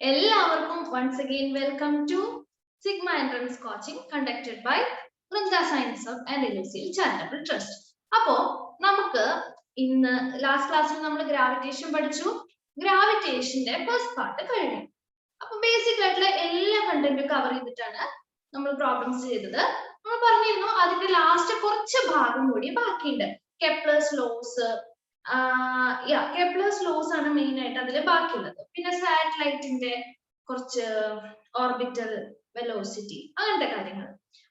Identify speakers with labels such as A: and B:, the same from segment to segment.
A: എല്ലാവർക്കും once again welcome to Sigma Entrance Coaching conducted by Vrinda Science Hub and LSL Charitable Trust. അപ്പോ നമുക്ക് ഇന്ന് last ക്ലാസ്സിൽ നമ്മൾ ഗ്രാവിറ്റേഷൻ പഠിച്ചു. ഗ്രാവിറ്റേഷന്റെ ഫസ്റ്റ് പാർട്ട് കഴിഞ്ഞു. അപ്പൊ ബേസിക് ആയിട്ടുള്ള എല്ലാ കണ്ടന്റും കവർ ചെയ്തിട്ടാണ് നമ്മൾ പ്രോബ്ലംസ് ചെയ്തത്. നമ്മൾ പറഞ്ഞിരുന്നു അതിന്റെ ലാസ്റ്റ് കുറച്ച് ഭാഗം കൂടി ബാക്കിയുണ്ട്. കെപ്ലേഴ്സ് ലോസ് കെപ്ലേഴ്സ് ലോസ് ആണ് മെയിൻ ആയിട്ട് അതിൽ ബാക്കിയുള്ളത്. പിന്നെ സാറ്റലൈറ്റിന്റെ കുറച്ച് ഓർബിറ്റൽ വെലോസിറ്റി അങ്ങനത്തെ കാര്യങ്ങൾ.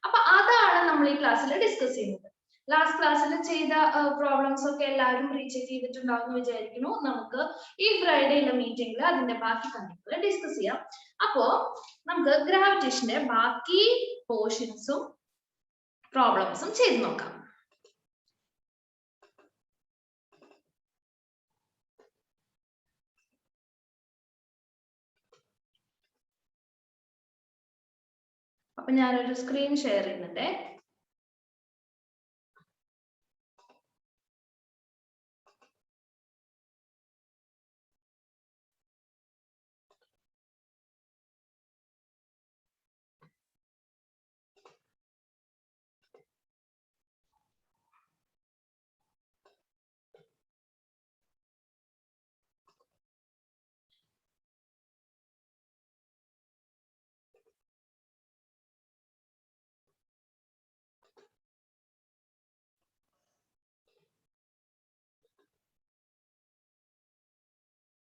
A: അപ്പൊ അതാണ് നമ്മൾ ഈ ക്ലാസ്സിൽ ഡിസ്കസ് ചെയ്യുന്നത്. ലാസ്റ്റ് ക്ലാസ്സിൽ ചെയ്ത പ്രോബ്ലംസ് ഒക്കെ എല്ലാവരും റീചെക്ക് ചെയ്തിട്ടുണ്ടാവും എന്ന് വിചാരിക്കുന്നു. നമുക്ക് ഈ ഫ്രൈഡേയിലെ മീറ്റിംഗിൽ അതിന്റെ ബാക്കി കാര്യങ്ങൾ ഡിസ്കസ് ചെയ്യാം. അപ്പോ നമുക്ക് ഗ്രാവിറ്റേഷന്റെ ബാക്കി പോർഷൻസും പ്രോബ്ലംസും ചെയ്ത് നോക്കാം. അപ്പൊ ഞാനൊരു സ്ക്രീൻ ഷെയർ ചെയ്യുന്നുണ്ട്.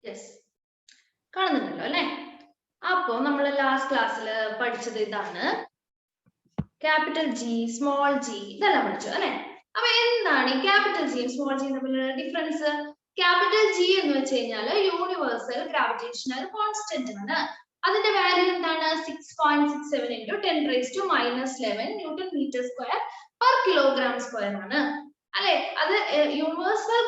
A: യെസ്, കാണുന്നുണ്ടല്ലോ അല്ലെ? അപ്പോ നമ്മൾ ലാസ്റ്റ് ക്ലാസ്സിൽ പഠിച്ചത് ഇതാണ്. ക്യാപിറ്റൽ ജി, സ്മോൾ ജി, ഇതെല്ലാം പഠിച്ചു അല്ലെ? അപ്പൊ എന്താണ് ഈ ക്യാപിറ്റൽ ജിയും സ്മോൾ ജിയും തമ്മിലുള്ള ഡിഫറൻസ്? ക്യാപിറ്റൽ ജി എന്ന് വെച്ച് കഴിഞ്ഞാൽ യൂണിവേഴ്സൽ ഗ്രാവിറ്റേഷണൽ കോൺസ്റ്റന്റ് ആണ്. അതിന്റെ വാല്യൂ എന്താണ്? 6.67 into 10⁻⁻11 newton metre square per kilogram square ആണ് അല്ലെ? അത് യൂണിവേഴ്സൽ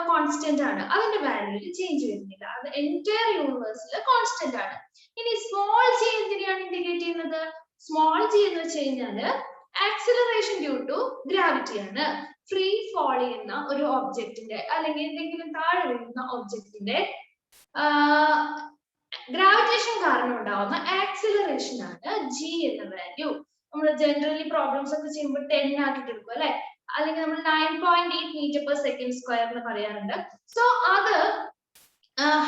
A: കോൺസ്റ്റന്റ് ആണ്. അതിന്റെ വാല്യൂയിൽ ചേഞ്ച് വരുന്നില്ല. അത് എൻറ്റയർ യൂണിവേഴ്സിൽ കോൺസ്റ്റന്റ് ആണ്. ഇനി സ്മോൾ ജി എന്തിനാണ് ഇൻഡിക്കേറ്റ് ചെയ്യുന്നത്? സ്മോൾ ജി എന്ന് വെച്ച് കഴിഞ്ഞാല് ആക്സിലറേഷൻ ഡ്യൂ ടു ഗ്രാവിറ്റി ആണ്. ഫ്രീ ഫോൾ ചെയ്യുന്ന ഒരു ഒബ്ജക്റ്റിന്റെ അല്ലെങ്കിൽ എന്തെങ്കിലും താഴെ വീഴുന്ന ഒബ്ജക്റ്റിന്റെ ഗ്രാവിറ്റേഷൻ കാരണം ഉണ്ടാവുന്ന ആക്സിലറേഷൻ ആണ് ജി എന്ന വാല്യൂ. നമ്മൾ ജനറലി പ്രോബ്ലംസ് ഒക്കെ ചെയ്യുമ്പോൾ 10 ആക്കിട്ട് എടുക്കും അല്ലെ? അല്ലെങ്കിൽ നമ്മൾ 9.8 മീറ്റർ പെർ സെക്കൻഡ് സ്ക്വയർ എന്ന് പറയാറുണ്ട്. സോ അത്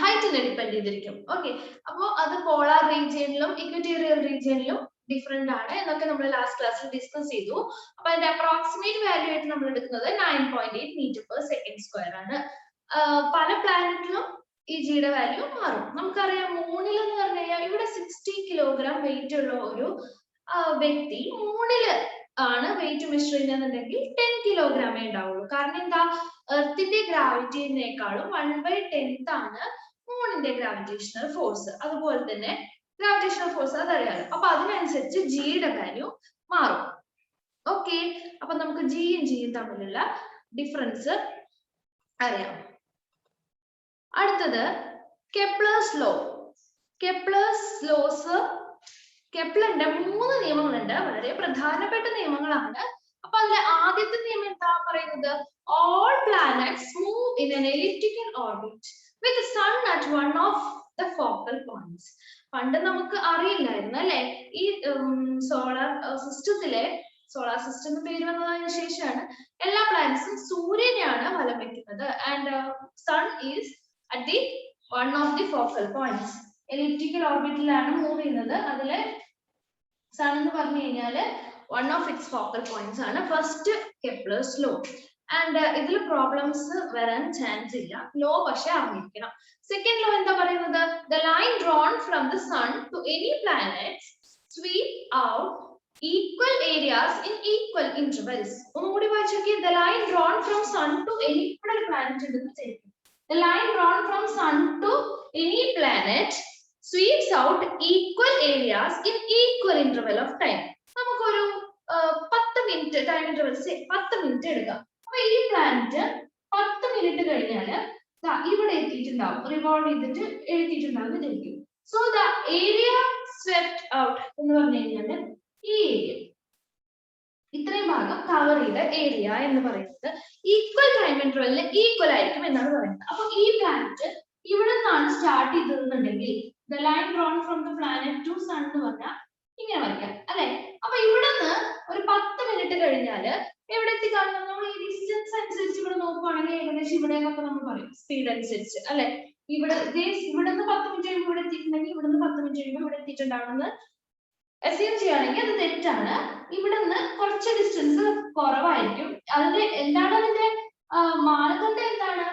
A: ഹൈറ്റിനെ ഡിപ്പെൻഡ് ചെയ്തിരിക്കും. ഓക്കെ, അപ്പോൾ അത് പോളാർ റീജിയനിലും ഇക്വറ്റോറിയൽ റീജിയനിലും ഡിഫറെന്റ് ആണ് എന്നൊക്കെ നമ്മൾ ലാസ്റ്റ് ക്ലാസ്സിൽ ഡിസ്കസ് ചെയ്തു. അപ്പൊ അതിന്റെ അപ്രോക്സിമേറ്റ് വാല്യൂ ആയിട്ട് നമ്മൾ എടുക്കുന്നത് 9.8 മീറ്റർ പെർ സെക്കൻഡ് സ്ക്വയർ ആണ്. പല പ്ലാനറ്റിലും ഈ ജിയുടെ വാല്യൂ മാറും. നമുക്കറിയാം മൂണിൽ എന്ന് പറഞ്ഞു കഴിഞ്ഞാൽ ഇവിടെ 60 കിലോഗ്രാം വെയിറ്റ് ഉള്ള ഒരു വ്യക്തി മൂണില് ആണ് വെയിറ്റ് മെഷർ ചെയ്യുന്നതെന്നുണ്ടെങ്കിൽ 10 കിലോഗ്രാമേ ഉണ്ടാവുള്ളൂ. കാരണം എന്താ? എർത്തിന്റെ ഗ്രാവിറ്റിനേക്കാളും 1/10 ആണ് മൂണിന്റെ ഗ്രാവിറ്റേഷണൽ ഫോഴ്സ്. അതുപോലെ തന്നെ ഗ്രാവിറ്റേഷണൽ ഫോഴ്സ് അതറിയാലോ. അപ്പൊ അതിനനുസരിച്ച് ജിയുടെ വാല്യൂ മാറും. ഓക്കെ, അപ്പൊ നമുക്ക് ജിയും ജിയും തമ്മിലുള്ള ഡിഫറൻസ് അറിയാം. അടുത്തത് കെപ്ലേഴ്സ് ലോ. കെപ്ലേഴ്സ് ലോസ്, കെപ്ലറിന്റെ 3 നിയമങ്ങളുണ്ട്. വളരെ പ്രധാനപ്പെട്ട നിയമങ്ങളാണ്. അപ്പൊ അതിലെ ആദ്യത്തെ നിയമം എന്താ പറയുന്നത്? All planets move in an elliptical orbit with the sun at one of the focal points. പണ്ട് നമുക്ക് അറിയില്ലായിരുന്നു അല്ലെ? ഈ സോളാർ സിസ്റ്റം പേര് വന്നതിന് ശേഷമാണ് എല്ലാ പ്ലാനറ്റ്സും സൂര്യനെയാണ് വലം വെക്കുന്നത്. And sun is at the one of the focal points. Elliptical ഓർബിറ്റിലാണ് മൂവ് ചെയ്യുന്നത്. അതിലെ സൺ എന്ന് പറഞ്ഞു കഴിഞ്ഞാല് one of its focal points ആണ്. First Kepler's law. ആൻഡ് ഇതിൽ പ്രോബ്ലംസ് വരാൻ ചാൻസ് ഇല്ല. ലോ പക്ഷെ അറിഞ്ഞിരിക്കണം. സെക്കൻഡ് ലോ എന്താ പറയുന്നത്? the line drawn from the sun to any planet sweep out equal areas in equal intervals. ഒന്നുകൂടി വായിച്ചോക്കി. the line drawn from sun to any planet ഉണ്ടെന്ന് ചെയ്യും. The line drawn from sun to any planet sweeps out equal areas in equal interval of time. നമുക്കൊരു 10 minute time intervals 10 minute എടുക്കാം. അപ്പൊ ഈ planet 10 minute കഴിഞ്ഞാല് ഇവിടെ എത്തിയിട്ടുണ്ടാവും, revolve ചെയ്തിട്ട് എഴുതിയിട്ടുണ്ടാവും വിചാരിക്കും. So the area swept out എന്ന് പറഞ്ഞു കഴിഞ്ഞാല് ഈ ഏരിയ, ഇത്രയും ഭാഗം കവർ ചെയ്ത ഏരിയ എന്ന് പറയുന്നത് ഈക്വൽ ടൈം ഇന്റർവെല്ലിന് ഈക്വൽ ആയിരിക്കും എന്നാണ് പറയുന്നത്. അപ്പൊ ഈ പ്ലാനറ്റ് ഇവിടെ നിന്നാണ് സ്റ്റാർട്ട് ചെയ്തതെന്നുണ്ടെങ്കിൽ the line drawn from the planet to sun എന്ന് പറഞ്ഞാൽ ഇങ്ങനെ വരയ്ക്കാം അല്ലെ. അപ്പൊ ഇവിടെ നിന്ന് ഒരു 10 മിനിറ്റ് കഴിഞ്ഞാല് എവിടെ എത്തിക്കാണും? നമ്മൾ ഈ ഡിസ്റ്റൻസ് അനുസരിച്ച് ഇവിടെ നോക്കുവാണെങ്കിൽ ഏകദേശം ഇവിടെയൊക്കെ നമ്മൾ പറയും സ്പീഡ് അനുസരിച്ച് അല്ലെ. ഇവിടെ നിന്ന് 10 മിനിറ്റ് കഴിയുമ്പോൾ ഇവിടെ എത്തിയിട്ടുണ്ടെങ്കിൽ ഇവിടെ നിന്ന് 10 മിനിറ്റ് കഴിയുമ്പോൾ ഇവിടെ എത്തിയിട്ടുണ്ടാവുമെന്ന് അസ്യൂം ചെയ്യുകയാണെങ്കിൽ അത് തെറ്റാണ്. ഇവിടെ നിന്ന് കുറച്ച് ഡിസ്റ്റൻസ് കുറവായിരിക്കും. അതിന്റെ എന്താണ് അതിന്റെ മാനദണ്ഡം എന്താണ്?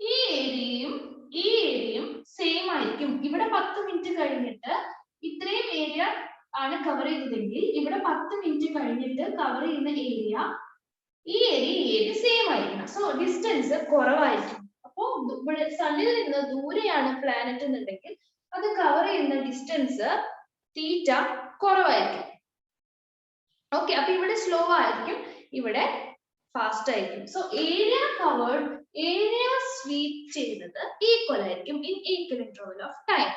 A: ഈ ഏരിയയും സെയിം ആയിരിക്കും. ഇവിടെ 10 മിനിറ്റ് കഴിഞ്ഞിട്ട് ഇത്രയും ഏരിയ ആണ് കവർ ചെയ്തതെങ്കിൽ ഇവിടെ 10 മിനിറ്റ് കഴിഞ്ഞിട്ട് കവർ ചെയ്യുന്ന ഈ ഏരിയ സെയിം ആയിരിക്കണം. സോ ഡിസ്റ്റൻസ് കുറവായിരിക്കും. അപ്പോ ഇവിടെ സണ്ണിൽ നിന്ന് ദൂരെയാണ് പ്ലാനറ്റ് എന്നുണ്ടെങ്കിൽ അത് കവർ ചെയ്യുന്ന ഡിസ്റ്റൻസ് തീറ്റ കുറവായിരിക്കും. ഓക്കെ, അപ്പൊ ഇവിടെ സ്ലോ ആയിരിക്കും, ഇവിടെ ഫാസ്റ്റ് ആയിരിക്കും. സോ ഏരിയ സ്വീപ്പ് ചെയ്തത് ഈക്വൽ ആയിരിക്കും in equal interval of time.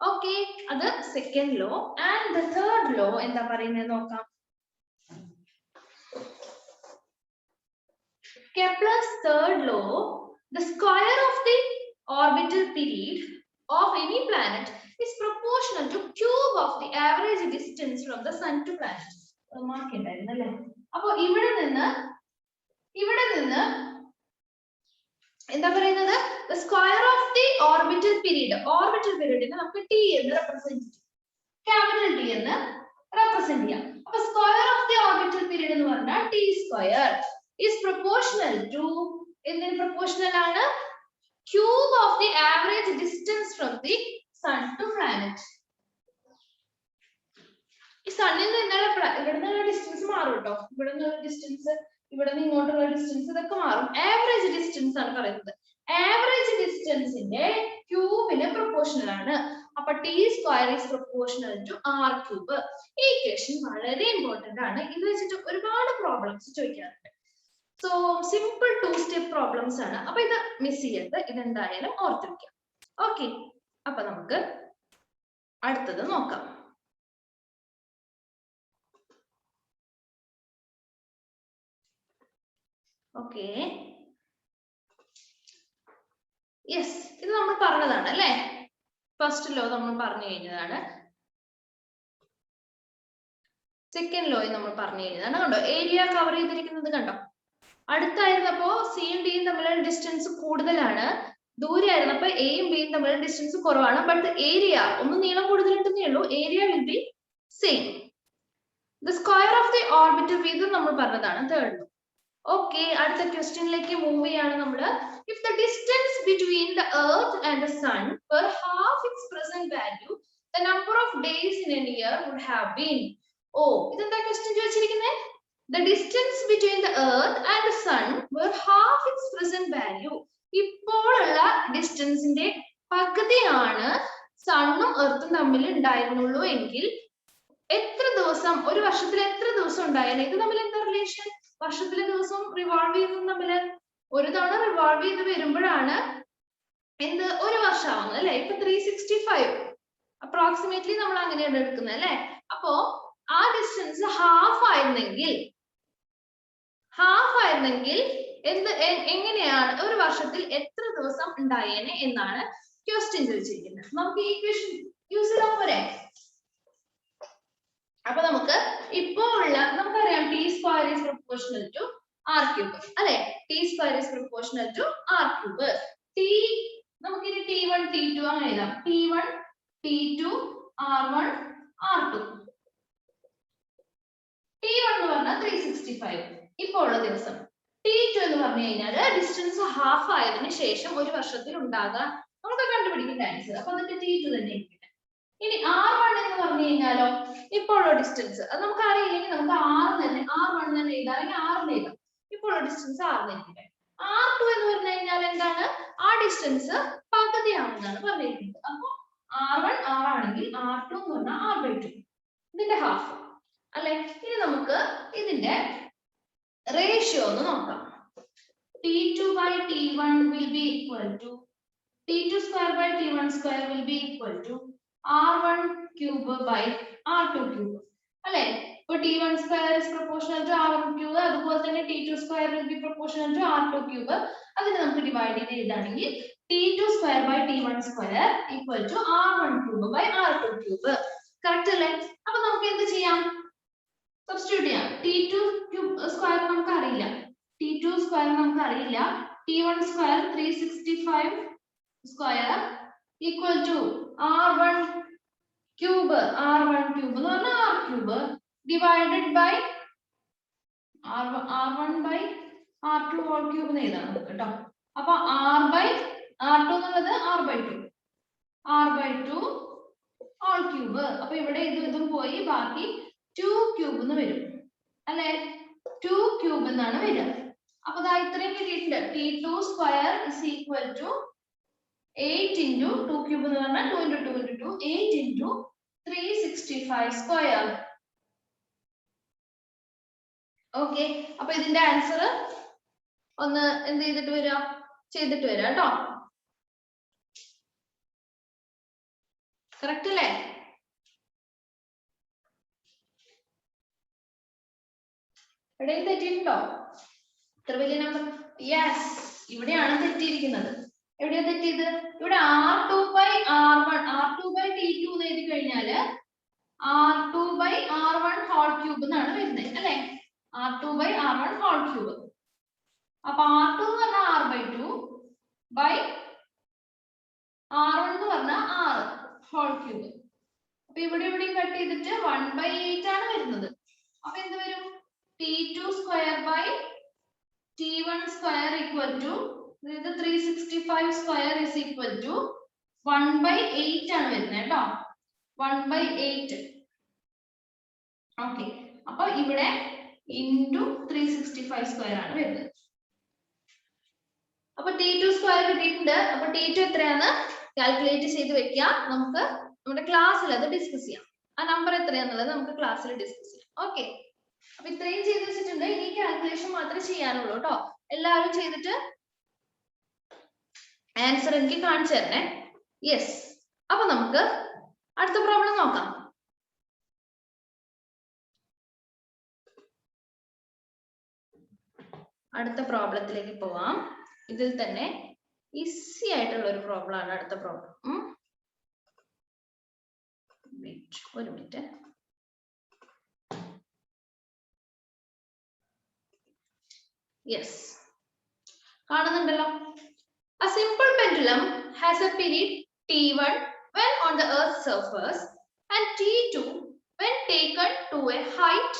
A: Okay, അത് second law. And the third law എന്താ പറയുന്നത് നോക്കാം. Kepler's third law, the square of the orbital period of any planet is proportional to cube of the average distance from the sun to planet. Mark ഉണ്ടായിരുന്നു അല്ലേ. അപ്പൊ ഇവിടെ നിന്ന് എന്താ പറയുന്നത്? The square of the orbital period നമുക്ക് T എന്ന് represent ചെയ്യാം, ക്യാപിറ്റൽ T എന്ന് റെപ്രസെന്റ് ചെയ്യാം. അപ്പൊ square of the orbital period എന്ന് പറഞ്ഞാൽ T square is proportional to proportional ആണ് cube of the average distance from the sun to planet. ഈ സണ്ണിൽ നിന്നുള്ള ഇവിടുന്ന് ഡിസ്റ്റൻസ് മാറും കേട്ടോ. ഇവിടുന്ന് ഡിസ്റ്റൻസ്, ഇവിടുന്ന് ഇങ്ങോട്ടുള്ള ഡിസ്റ്റൻസ് ഇതൊക്കെ മാറും. ആവറേജ് ഡിസ്റ്റൻസ് ആണ് പറയുന്നത്. ആവറേജ് ഡിസ്റ്റൻസിന്റെ ക്യൂബിന് പ്രൊപ്പോർഷണൽ ആണ്. അപ്പൊ T square is proportional to R cube. ഈ ഇക്വേഷൻ വളരെ ഇമ്പോർട്ടന്റ് ആണ്. ഇത് വെച്ചിട്ട് ഒരുപാട് പ്രോബ്ലംസ് ചോദിക്കാറുണ്ട്. സോ സിമ്പിൾ 2-step പ്രോബ്ലംസ് ആണ്. അപ്പൊ ഇത് മിസ് ചെയ്യരുത്, ഇതെന്തായാലും ഓർത്തിരിക്കാം. ഓക്കെ, അപ്പൊ നമുക്ക് അടുത്തത് നോക്കാം. ഓക്കെ, യെസ്, ഇത് നമ്മൾ പറഞ്ഞതാണ് അല്ലെ. ഫസ്റ്റ് ലോ നമ്മൾ പറഞ്ഞു കഴിഞ്ഞതാണ്. സെക്കൻഡ് ലോ നമ്മൾ പറഞ്ഞു കഴിഞ്ഞതാണ്. കണ്ടോ, ഏരിയ കവർ ചെയ്തിരിക്കുന്നത് കണ്ടോ. അടുത്തായിരുന്നപ്പോ സിയും ഡിയും തമ്മിലുള്ള ഡിസ്റ്റൻസ് കൂടുതലാണ്, ദൂരെ ആയിരുന്നപ്പോ എയും ബിയും തമ്മിലുള്ള ഡിസ്റ്റൻസ് കുറവാണ്. ബട്ട് ഏരിയ ഒന്ന് നീളം കൂടുതലുണ്ടെന്നേ ഉള്ളൂ, area will be same. The square of the orbital വീതം നമ്മൾ പറഞ്ഞതാണ് തേർഡ് ലോ. ഓക്കെ, അടുത്ത ക്വസ്റ്റ്യനിലേക്ക് മൂവ് ചെയ്യാണ് നമ്മള്. If the distance between the earth and the sun per half its present value the number of days in an year would have been. ഓ, ഇതെന്താ question ചോദിച്ചിരിക്കുന്നത്? The distance between the earth and the sun were half its present value. ഇപ്പോഴുള്ള ഡിസ്റ്റൻസിന്റെ പകുതിയാണ് സണ്ണും എർത്തും തമ്മിൽ ഉണ്ടായിരുന്നുള്ളൂ എങ്കിൽ എത്ര ദിവസം, ഒരു വർഷത്തിൽ എത്ര ദിവസം ഉണ്ടായാലും ഇത് തമ്മിൽ എന്താ റിലേഷൻ? വർഷത്തിലെ ദിവസം റിവോൾവ് ചെയ്തത് തമ്മിൽ ഒരു തവണ റിവോൾവ് ചെയ്ത് വരുമ്പോഴാണ് എന്ത് ഒരു വർഷം ആവുന്നത് അല്ലെ. ഇപ്പൊ 365 അപ്രോക്സിമേറ്റ്ലി നമ്മൾ അങ്ങനെയാണ് എടുക്കുന്നത് അല്ലെ. അപ്പോ ആ ഡിസ്റ്റൻസ് ഹാഫ് ആയിരുന്നെങ്കിൽ എങ്ങനെയാണ് ഒരു വർഷത്തിൽ എത്ര ദിവസം ഉണ്ടായേനെ എന്നാണ് ക്വസ്റ്റ്യൻ ചോദിച്ചിരിക്കുന്നത്. നമുക്ക് ഈ ക്വസ്റ്റ്യൻ യൂസ് ചെയ്താൽ പോരെ. അപ്പൊ നമുക്ക് ഇപ്പോ ഉള്ള നമുക്കറിയാം T square is proportional to R cube അല്ലെ. T square is proportional to R cube. നമുക്കിനി T1 T2 അങ്ങനെ എഴുതാം. T1 T2 R1 R2. T1 എന്ന് പറഞ്ഞാൽ 365 ഇപ്പോൾ ഉള്ള ദിവസം. T2 എന്ന് പറഞ്ഞു കഴിഞ്ഞാൽ ഡിസ്റ്റൻസ് ഹാഫ് ആയതിനു ശേഷം ഒരു വർഷത്തിൽ ഉണ്ടാകാൻ നമുക്ക് കണ്ടുപിടിക്കേണ്ട ആൻസർ. അപ്പൊ അതൊക്കെ T2 തന്നെ ഇരിക്കട്ടെ. ഇനി R1 എന്ന് പറഞ്ഞു കഴിഞ്ഞാലോ ഇപ്പോഴുള്ള ഡിസ്റ്റൻസ്, അത് നമുക്ക് അറിയില്ലെങ്കിൽ നമുക്ക് R1 തന്നെ എഴുതാം, അല്ലെങ്കിൽ R എഴുതാം. ഇപ്പോഴുള്ള ഡിസ്റ്റൻസ് R ഇരിക്കട്ടെ. R2 എന്ന് പറഞ്ഞു കഴിഞ്ഞാൽ എന്താണ്? ആ ഡിസ്റ്റൻസ് പകുതിയാണെന്നാണ് പറഞ്ഞിരിക്കുന്നത്. അപ്പൊ R1 R ആണെങ്കിൽ R2 എന്ന് പറഞ്ഞാൽ R/2, ഇതിന്റെ ഹാഫ് അല്ലെ. ഇനി നമുക്ക് ഇതിന്റെ റേഷ്യോ ഒന്ന് നോക്കാം. T2 by T1 will be equal to T2 square by T1 square will be equal to R1 cube by R2 cube അല്ലെ. ഇപ്പൊ T1 square is proportional to R1 cube, അതുപോലെ തന്നെ T2 square will be proportional to R2 cube. അതിനെ നമുക്ക് divide ചെയ്ത് എഴുതാണെങ്കിൽ T2 square by T1 square equal to R1 cube by R2 cube. Correct അല്ലേ? അപ്പൊ നമുക്ക് എന്ത് ചെയ്യാം? സബ്സ്റ്റിറ്റ്യൂട്ട് ചെയ്യാം. T2 square നമുക്ക് അറിയില്ല. T2 square നമുക്ക് അറിയില്ല. T1 square 365 square equal to R1 cube. R1 cube എന്ന് പറഞ്ഞാൽ R cube divided by R1 by R2 whole cube എന്ന് എഴുതാം നമുക്ക് കേട്ടോ. അപ്പൊ R by R2 എന്നുള്ളത് R by 2. R by 2 all cube. അപ്പൊ ഇവിടെ ഇതും പോയി ബാക്കി 2 cube എന്ന് വരും അല്ലേ? 2 cube എന്നാണ് വരിക. അപ്പൊ ദാ ഇത്രയും കിട്ടിയിട്ടുണ്ട്. T2 square is equal to 8 into 2 cube എന്ന് പറഞ്ഞാൽ 2 into 2 into 2 8 into 365 square. Okay, അപ്പൊ ഇതിന്റെ ആൻസർ ഒന്ന് എന്ത് ചെയ്തിട്ട് വരാം? ചെയ്തിട്ട് വരാം കേട്ടോ. കറക്റ്റ് അല്ലേ? എവിടെയും തെറ്റിയിട്ടുണ്ടോ? ഇത്ര വലിയ നമ്പർ? യെസ്, ഇവിടെയാണ് തെറ്റിയിരിക്കുന്നത്. എവിടെയാ തെറ്റിയത്? ഇവിടെ R2 by R1 R2 by T2 എന്ന് എഴുതി കഴിഞ്ഞാല് R2 by R1 whole cube എന്നാണ് വരുന്നത് അല്ലെ? R2 by R1 whole cube. അപ്പൊ R2 എന്ന് പറഞ്ഞാൽ R by 2 by R1 എന്ന് പറഞ്ഞാൽ R whole cube. അപ്പൊ ഇവിടെയും കട്ട് ചെയ്തിട്ട് 1 by 8 ആണ് വരുന്നത്. അപ്പൊ എന്ത് വരും? T2 square by T1 square equal to 365 square is equal to 1 by 8 ആണ് വരുന്നത് കേട്ടോ. 1 by 8. ഓക്കെ, അപ്പൊ ഇവിടെ into 365 square ആണ് വരുന്നത്. അപ്പൊ T2 square കിട്ടിയിട്ടുണ്ട്. അപ്പൊ T2 എത്രയാന്ന് കാൽക്കുലേറ്റ് ചെയ്ത് വെക്കുക. നമുക്ക് നമ്മുടെ ക്ലാസ്സിൽ അത് ഡിസ്കസ് ചെയ്യാം. ആ നമ്പർ എത്രയാന്നുള്ളത് നമുക്ക് ക്ലാസ്സിൽ ഡിസ്കസ് ചെയ്യാം. ഓക്കെ, അപ്പൊ ഇത്രയും ചെയ്ത് വെച്ചിട്ടുണ്ട്. ഇനി കാൽക്കുലേഷൻ മാത്രമേ ചെയ്യാനുള്ളൂ കേട്ടോ. എല്ലാവരും ചെയ്തിട്ട് ആൻസർ എനിക്ക് കാണിച്ചു തരണേ. യെസ്, അപ്പൊ നമുക്ക് അടുത്ത പ്രോബ്ലം നോക്കാം. അടുത്ത പ്രോബ്ലത്തിലേക്ക് പോവാം. ഇതിൽ തന്നെ ഈസി ആയിട്ടുള്ള ഒരു പ്രോബ്ലം ആണ് അടുത്ത പ്രോബ്ലം. ഒരു മിനിറ്റ്. യെസ്, കാണുന്നുണ്ടല്ലോ. A simple pendulum has a period T1 when on the Earth's surface and T2 when taken to a height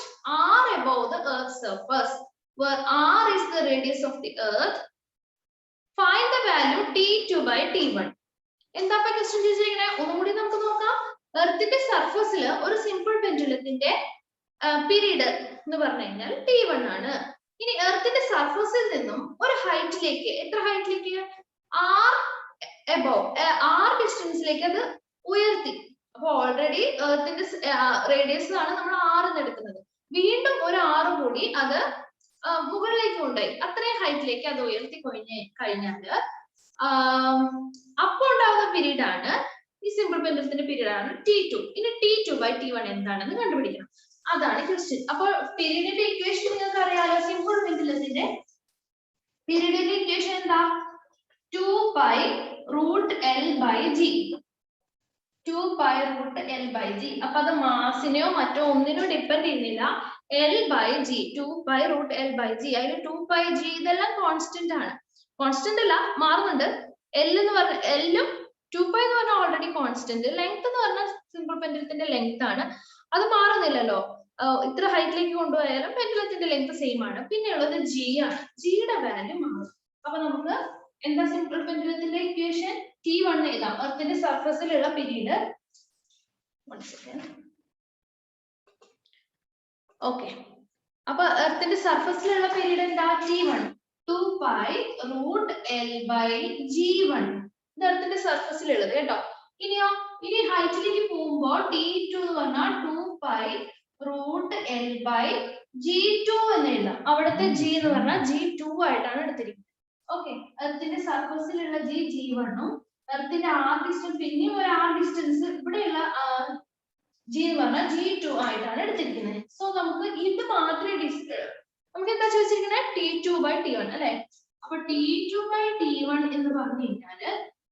A: r above the Earth's surface, where r is the radius of the Earth. Find the value T2 by T1. എന്താ question ചോദിച്ചിരിക്കുന്നത്? ഒന്നുകൂടി നമുക്ക് നോക്കാം. എർത്തിന്റെ സർഫസിൽ ഒരു simple പെൻഡുലത്തിന്റെ period എന്ന് പറഞ്ഞു കഴിഞ്ഞാൽ T1 ആണ്. ഇനി എർത്തിന്റെ സർഫസിൽ നിന്നും ഒരു ഹൈറ്റിലേക്ക്, എത്ര ഹൈറ്റിലേക്ക്? R above, R ഡിസ്റ്റൻസിലേക്ക് അത് ഉയർത്തി. അപ്പൊ ഓൾറെഡി എർത്തിന്റെ റേഡിയസ് ആണ് നമ്മൾ R എന്ന് എടുക്കുന്നത്. വീണ്ടും ഒരു R കൂടി അത് മുകളിലേക്ക് കൊണ്ടുപോയി. അത്രയും ഹൈറ്റിലേക്ക് അത് ഉയർത്തി കഴിഞ്ഞാല് അപ്പൊ ഉണ്ടാവുന്ന പീരീഡ് ആണ് ഈ സിമ്പിൾ പെൻഡുലത്തിന്റെ പീരീഡ് ആണ് T2. ഇനി T2 by T1 എന്താണെന്ന് കണ്ടുപിടിക്കണം. അതാണ് ക്വസ്റ്റ്യൻ. അപ്പോൾ പീരീഡിന്റെ ഇക്വേഷൻ നിങ്ങൾക്ക് അറിയാലോ. സിമ്പിൾ പെൻഡുലത്തിന്റെ പീരീഡിന്റെ ഇക്വേഷൻ എന്താ? 2 pi root L by G. 2 pi root L by G. അപ്പൊ അത് മാസിനെയോ മറ്റോ ഒന്നിനോ ഡിപ്പെൻഡ് ചെയ്യുന്നില്ല. L by G, 2 pi root L by G. അതിൽ 2 pi G ഇതെല്ലാം കോൺസ്റ്റന്റ് ആണ്. കോൺസ്റ്റന്റ് അല്ല, മാറുന്നുണ്ട്. L എന്ന് പറഞ്ഞ L-ഉം 2 pi എന്ന് പറഞ്ഞാൽ ഓൾറെഡി കോൺസ്റ്റന്റ്. ലെങ്ത് എന്ന് പറഞ്ഞാൽ സിമ്പിൾ പെൻഡുലത്തിന്റെ ലെങ്ത് ആണ്, അത് മാറുന്നില്ലല്ലോ. ഇത്ര ഹൈറ്റിലേക്ക് കൊണ്ടുപോയാലും പെൻഡുലത്തിന്റെ ലെങ്ത് സെയിം ആണ്. പിന്നെ ഉള്ളത് G ആണ്. ജിയുടെ വാല്യൂ മാറും. അപ്പൊ നമുക്ക് എന്താ സിമ്പിൾ പെൻഡുലത്തിന്റെ ഇക്വേഷൻ? T1 എഴുതാം. എർത്തിന്റെ സർഫസിലുള്ള പീരീഡ്. ഓക്കെ, അപ്പൊ എർത്തിന്റെ സർഫസിലുള്ള പീരീഡ് എന്താ? T1. 2 pi root L by G1. ഇത് എർത്തിന്റെ സർഫസിലുള്ളത് കേട്ടോ. ഇനിയോ, ഇനി ഹൈറ്റിലേക്ക് പോകുമ്പോൾ T2 എന്ന് പറഞ്ഞാൽ 2 pi root L by G2 എന്ന് എഴുതാം. അവിടുത്തെ G എന്ന് പറഞ്ഞാൽ G2 ആയിട്ടാണ് എടുത്തിരിക്കുന്നത്. ഓക്കെ, എർത്തിന്റെ സർഫസിലുള്ള G1ഉം എർത്തിന്റെ R ഡിസ്റ്റൻസ്, പിന്നെയും ഒരു R ഡിസ്റ്റൻസ് ഇവിടെയുള്ള G എന്ന് പറഞ്ഞാൽ G2 ആയിട്ടാണ് എടുത്തിരിക്കുന്നത്. സോ നമുക്ക് ഇത് മാത്രമേ നമുക്ക് എന്താ ചോദിച്ചിരിക്കുന്നത്? T2 by T1 അല്ലെ? അപ്പൊ T2 by T1 എന്ന് പറഞ്ഞു കഴിഞ്ഞാല്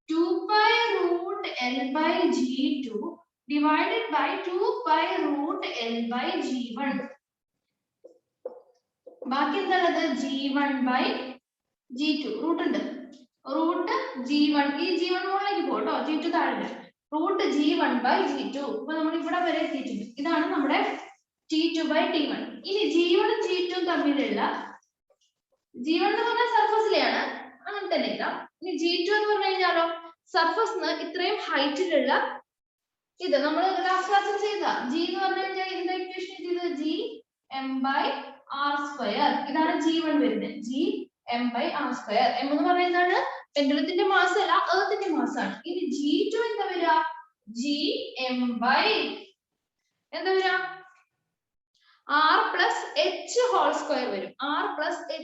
A: 2 pi root L by G2 divided by 2 pi root L by G1. ബാക്കി എന്താണത് G1 by G2 റൂട്ട് ഉണ്ട് റൂട്ട് G1 ഈ G1 മുകളിലേക്ക് പോട്ടോ G2 താഴെ റൂട്ട് G1 by G2. അപ്പൊ നമ്മൾ ഇവിടെ വരെ എത്തിയിട്ടുണ്ട്. ഇതാണ് നമ്മുടെ T2 by T1. ഇനി G1 ഉം G2 തമ്മിലുള്ള G1 എന്ന് പറഞ്ഞാൽ സർഫസിലെയാണ് അങ്ങനെ തന്നെ ഇല്ല. ഇനി G2 എന്ന് പറഞ്ഞു കഴിഞ്ഞാലോ സർഫസിന് ഇത്രയും ഹൈറ്റിലുള്ള ഇത് നമ്മൾ ലാസ്റ്റ് ക്ലാസ്സിൽ ചെയ്ത G എന്ന് പറഞ്ഞു കഴിഞ്ഞാൽ ഇതിന്റെ ഇക്വേഷൻ ചെയ്തത് Gm by r square. ഇതാണ് G1 വരുന്നത് Gm by r square. m എന്ന് പറയുന്നത് പെൻഡുലത്തിന്റെ മാസ് അല്ല എർത്തിന്റെ മാസ് ആണ്. ഇനി G2 എന്താ വരിക Gm by എന്താ വരിക r plus h whole square വരും. r plus h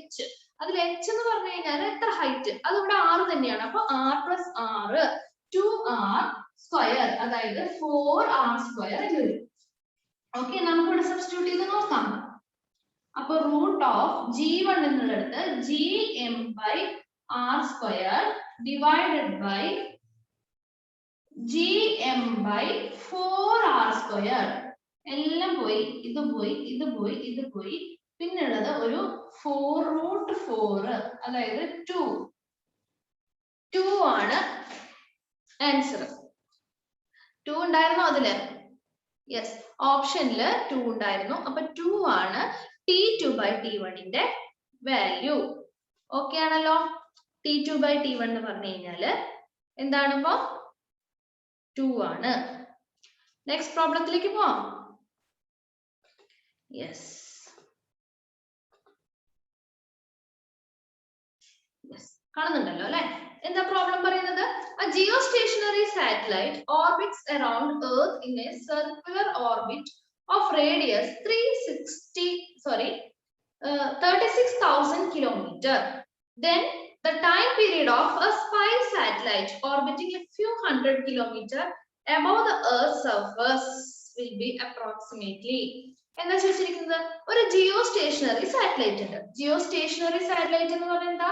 A: അതിൽ h എന്ന് പറഞ്ഞു കഴിഞ്ഞാൽ എത്ര ഹൈറ്റ് അത് ഇവിടെ r തന്നെയാണ്. അപ്പൊ r plus r 2r square അതായത് 4r square എന്ന് വരും. ഓക്കെ നമുക്ക് ഇവിടെ സബ്സ്റ്റിറ്റ്യൂട്ട് ചെയ്ത് നോക്കാം. അപ്പൊ റൂട്ട് ഓഫ് G1 എന്നുള്ളത് Gm by r square divided by Gm by 4r square. എല്ലാം പോയി ഇത് പോയി ഇത് പോയി ഇത് പോയി പിന്നുള്ളത് ഒരു 4 റൂട്ട് 4 അതായത് 2 ആണ് ആൻസർ. 2 ഉണ്ടായിരുന്നോ അതില്? യെസ് ഓപ്ഷനിൽ 2 ഉണ്ടായിരുന്നു. അപ്പൊ 2 ആണ് T2 by T1 ന്റെ വാല്യൂ. ഓക്കെ ആണല്ലോ. T2 by T1 എന്ന് പറഞ്ഞു കഴിഞ്ഞാല് എന്താണ് ഇപ്പോ 2 ആണ്. നെക്സ്റ്റ് പ്രോബ്ലത്തിലേക്ക് പോവാം. യെസ് കാണുന്നുണ്ടല്ലോ അല്ലെ? എന്താ പ്രോബ്ലം പറയുന്നത്? A geostationary satellite orbits around Earth in a circular orbit of radius 36,000 kilometer. Then the time period of a spy satellite orbiting a few hundred kilometer above the Earth's surface will be approximately. എന്താ ചോദിച്ചിരിക്കുന്നത്? ഒരു Jio stationery satellite ഉണ്ട്. Jio stationery satellite എന്ന് പറഞ്ഞാൽ എന്താ?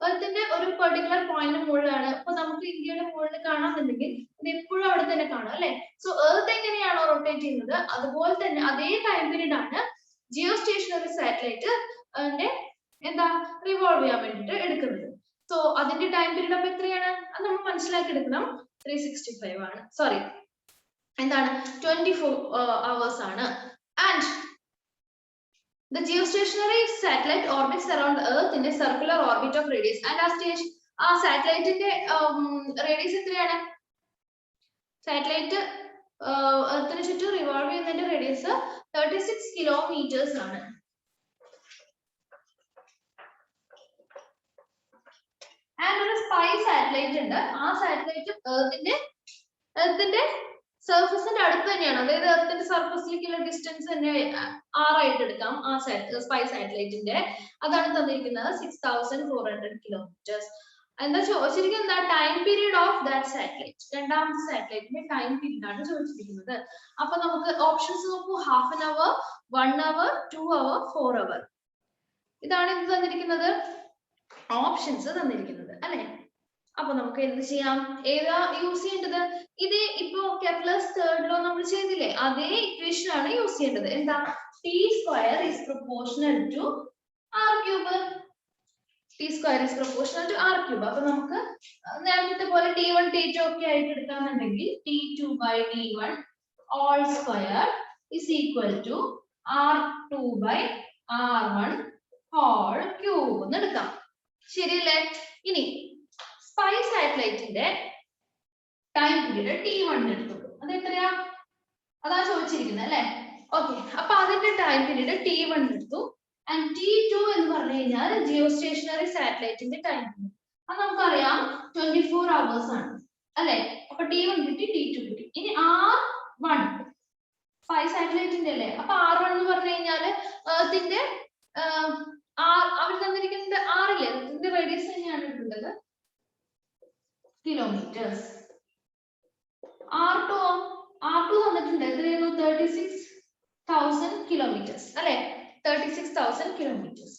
A: എർത്തിന്റെ ഒരു particular point മുകളിലാണ്. അപ്പൊ നമുക്ക് ഇന്ത്യയുടെ മുകളിൽ കാണാന്നുണ്ടെങ്കിൽ ഇത് എപ്പോഴും അവിടെ തന്നെ കാണാം അല്ലെ? സോ എർത്ത് എങ്ങനെയാണോ റൊട്ടേറ്റ് ചെയ്യുന്നത് അതുപോലെ തന്നെ അതേ ടൈം പീരീഡ് ആണ് ജിയോ സ്റ്റേഷനറി സാറ്റലൈറ്റ് എന്താ റിവോൾവ് ചെയ്യാൻ വേണ്ടിട്ട് എടുക്കുന്നത്. സോ അതിന്റെ ടൈം പീരീഡ് അപ്പൊ എത്രയാണ് അത് നമ്മൾ മനസ്സിലാക്കി എടുക്കണം. 365 ആണ്. സോറി എന്താണ് 24 hours ആണ്. And the geostationary satellite orbits around Earth in a circular orbit of radius. And ആ സാറ്റലൈറ്റിന്റെ റേഡിയസ് എത്രയാണ്? സാറ്റലൈറ്റ് എർത്തിന് ചുറ്റും റിവോൾവ് ചെയ്യുന്നതിന്റെ റേഡിയസ് 36 kilometers ആണ്. ആൻഡ് ഒരു സ്പൈ സാറ്റലൈറ്റ് ഉണ്ട്. ആ സാറ്റലൈറ്റ് എർത്തിന്റെ സർഫസിന്റെ അടുത്ത് തന്നെയാണ്. അതായത് എർത്തിന്റെ സർഫസിലേക്കുള്ള ഡിസ്റ്റൻസ് തന്നെ r ആയിട്ട് എടുക്കാം. ആ സ്പൈ സാറ്റലൈറ്റിന്റെ അതാണ് തന്നിരിക്കുന്നത് 6400 kilometers. എന്താ ചോദിച്ചിരിക്കുന്നത്? എന്താ time period of that satellite. രണ്ടാമത്തെ സാറ്റലൈറ്റിന്റെ ടൈം പീരീഡ് ആണ് ചോദിച്ചിരിക്കുന്നത്. അപ്പൊ നമുക്ക് ഓപ്ഷൻസ് നോക്കൂ. 1/2 hour, 1 hour, 2 hour, 4 hour. ഇതാണ് ഇത് തന്നിരിക്കുന്നത് ഓപ്ഷൻസ് തന്നിരിക്കുന്നത് അല്ലെ? അപ്പൊ നമുക്ക് എന്ത് ചെയ്യാം? ഏതാ യൂസ് ചെയ്യേണ്ടത്? ഇത് ഇപ്പോ കെപ്ലർസ് തേർഡ് ലോ നമ്മൾ ചെയ്തില്ലേ അതേ ഇക്വേഷൻ ആണ് യൂസ് ചെയ്യേണ്ടത്. എന്താ? T square is proportional to r cube. T square is proportional to r cube. അപ്പൊ നമുക്ക് നേരത്തെ പോലെ T1 T2 ഒക്കെ ആയിട്ട് എടുക്കാന്നുണ്ടെങ്കിൽ T2 by T1 all square is equal to R2 by R1 whole cube എന്ന് എടുക്കാം. ശരിയല്ലേ? ഇനി സ്പൈ സാറ്റലൈറ്റിന്റെ ടൈം പീരീഡ് T1 എടുത്തു. അത് എത്രയാ? അതാ ചോദിച്ചിരിക്കുന്നത് അല്ലെ? ഓക്കെ അപ്പൊ അതിന്റെ ടൈം പീരീഡ് T1 എടുത്തു. ആൻഡ് T2 എന്ന് പറഞ്ഞു കഴിഞ്ഞാൽ ജിയോ സ്റ്റേഷനറി സാറ്റലൈറ്റിന്റെ ടൈം പീരീഡ്. അത് നമുക്കറിയാം 24 hours ആണ് അല്ലെ? അപ്പൊ T1 കിട്ടി, T2 കിട്ടി. ഇനി R1 സ്പൈ സാറ്റലൈറ്റിന്റെ അല്ലേ? അപ്പൊ R1 എന്ന് പറഞ്ഞു കഴിഞ്ഞാല് എർത്തിന്റെ അവർ തന്നിരിക്കുന്നത് R ഇല്ലേ? ഇതിന്റെ റേഡിയസ് തന്നെയാണ് എടുക്കുന്നത് കിലോമീറ്റേഴ്സ്. R2 തന്നിട്ടുണ്ട് എത്രയായിരുന്നു? 36,000 kilometers അല്ലെ? 36,000 kilometers.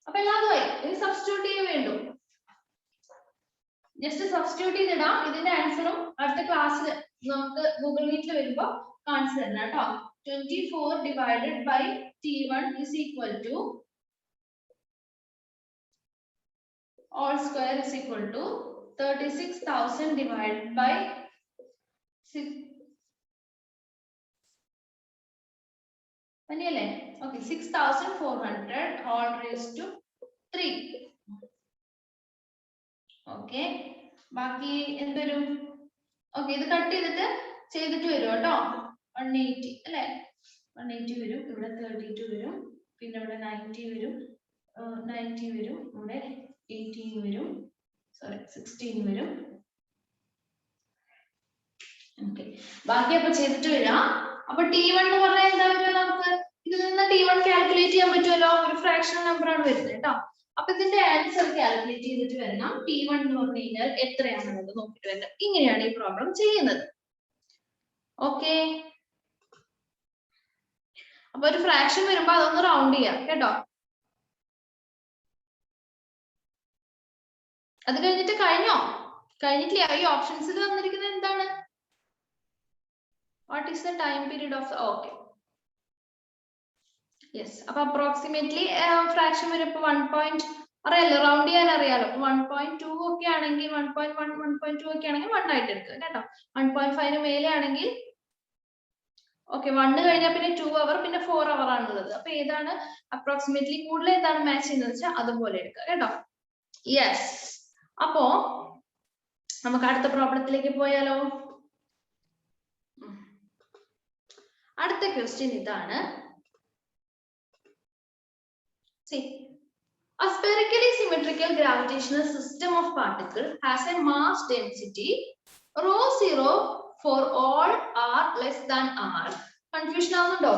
A: അപ്പൊ എല്ലാതുമായി ഇനി സബ്സ്റ്റിറ്റ്യൂട്ട് ചെയ്യാൻ വേണ്ടു. ജസ്റ്റ് സബ്സ്റ്റിറ്റ്യൂട്ട് ചെയ്തിടാം. ഇതിന്റെ ആൻസറും അടുത്ത ക്ലാസ്സിൽ നമുക്ക് ഗൂഗിൾ മീറ്റിൽ വരുമ്പോ കാണിച്ചു തരണം കേട്ടോ. 24 divided by T1 is equal to all square is equal to 36,000 divided by 6. Anyway, okay, 6,400 all raised to 3. Okay, ബാക്കി എന്തൊരു ഓക്കെ ഇത് കട്ട് ചെയ്തിട്ട് വരും കേട്ടോ. 180 അല്ലേ, 180 വരും. ഇവിടെ 32 വരും. പിന്നെ ഇവിടെ 90 വരും, 90 വരും. ഇവിടെ 18 വരും, സോറി 16 വരും. ഓക്കെ, ബാക്കി അപ്പൊ ചെയ്തിട്ട് വരാം. അപ്പൊ T1 എന്ന് പറഞ്ഞാൽ എന്താ വരിക? നമുക്ക് ഇതിൽ നിന്ന് T1 കാൽക്കുലേറ്റ് ചെയ്യാൻ പറ്റുമല്ലോ. ഒരു ഫ്രാക്ഷണൽ നമ്പർ ആണ് വരുന്നത് കേട്ടോ. അപ്പൊ ഇതിന്റെ ആൻസർ കാൽക്കുലേറ്റ് ചെയ്തിട്ട് വരണം. T1 എന്ന് പറഞ്ഞു കഴിഞ്ഞാൽ എത്രയാണെന്നത് നോക്കിയിട്ട് വരണം. ഇങ്ങനെയാണ് ഈ പ്രോബ്ലം ചെയ്യുന്നത്. ഓക്കെ, അപ്പൊ ഒരു ഫ്രാക്ഷൻ വരുമ്പോ അതൊന്ന് റൗണ്ട് ചെയ്യാം കേട്ടോ. അത് കഴിഞ്ഞിട്ട് കഴിഞ്ഞോ? കഴിഞ്ഞിട്ടില്ല. ഈ ഓപ്ഷൻസിൽ വന്നിരിക്കുന്നത് എന്താണ്? What is the time period of okay yes. അപ്പൊ അപ്രോക്സിമേറ്റ്ലി ഫ്രാക്ഷൻ വരുമ്പോ 1. അറിയാലോ, റൗണ്ട് ചെയ്യാൻ അറിയാലോ. 1.2 ഒക്കെ ആണെങ്കിൽ 1.1 1.2 ഒക്കെ ആണെങ്കിൽ 1 ആയിട്ട് എടുക്കുക കേട്ടോ. 1.5 മേലെ ആണെങ്കിൽ ഓക്കെ 1 കഴിഞ്ഞാൽ പിന്നെ 2 അവർ പിന്നെ 4 അവർ ആണുള്ളത്. അപ്പൊ ഏതാണ് അപ്രോക്സിമേറ്റ്ലി കൂടുതൽ ഏതാണ് മാച്ച് ചെയ്യുന്നത് വെച്ചാൽ അതുപോലെ എടുക്കുക കേട്ടോ. യെസ്, അപ്പോ നമുക്ക് അടുത്ത പ്രോബ്ലത്തിലേക്ക് പോയാലോ. അടുത്ത ക്വസ്റ്റ്യൻ ഇതാണ്. See, a spherically symmetrical gravitational system of particle has a mass density rho 0 for all r less than r. Confusion ആവുന്നുണ്ടോ?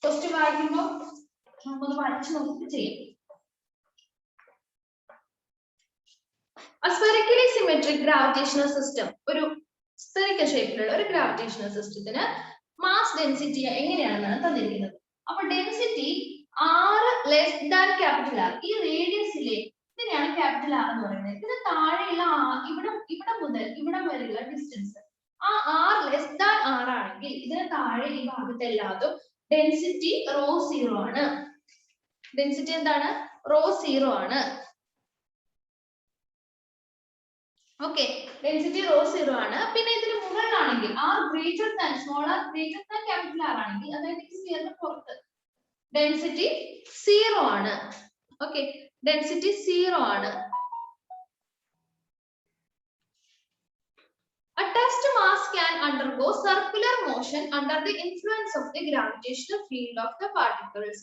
A: ക്വസ്റ്റ്യൻ വായിക്കുമ്പോൾ നമുക്കൊന്ന് വായിച്ചു നോക്കിയിട്ട് ചെയ്യാം. A spherically symmetric gravitational system, ഒരു spherical ഷേപ്പിലുള്ള ഒരു gravitational സിസ്റ്റത്തിന് മാസ് ഡെൻസിറ്റി എങ്ങനെയാണെന്നാണ് തന്നിരിക്കുന്നത്. അപ്പൊ density r less than capital R, ഈ റേഡിയസിലെ ഇതിനെയാണ് ക്യാപിറ്റൽ ആർ എന്ന് പറയുന്നത്. ഇതിന് താഴെയുള്ള ഇവിടെ മുതൽ ഇവിടെ വരെയുള്ള ഡിസ്റ്റൻസ് ആ r ലെസ് ദാൻ r ആണെങ്കിൽ ഇതിന് താഴെ ഈ ഭാഗത്ത് എല്ലാതും ഡെൻസിറ്റി റോ 0 ആണ്. ഡെൻസിറ്റി എന്താണ്? റോ 0 ആണ്. ഓക്കെ, ഡെൻസിറ്റി റോ 0 ആണ്. പിന്നെ ഇതിന് മുകളിലാണെങ്കിൽ r greater than small r greater than capital R ആണെങ്കിൽ അതായത് ഈ സ്ഫിയറിന് പുറത്ത് ഡെൻസിറ്റി 0 ആണ്. ഓക്കെ, ഡെൻസിറ്റി 0 ആണ്. A test mass can undergo circular motion under the influence of the gravitational field of the particles.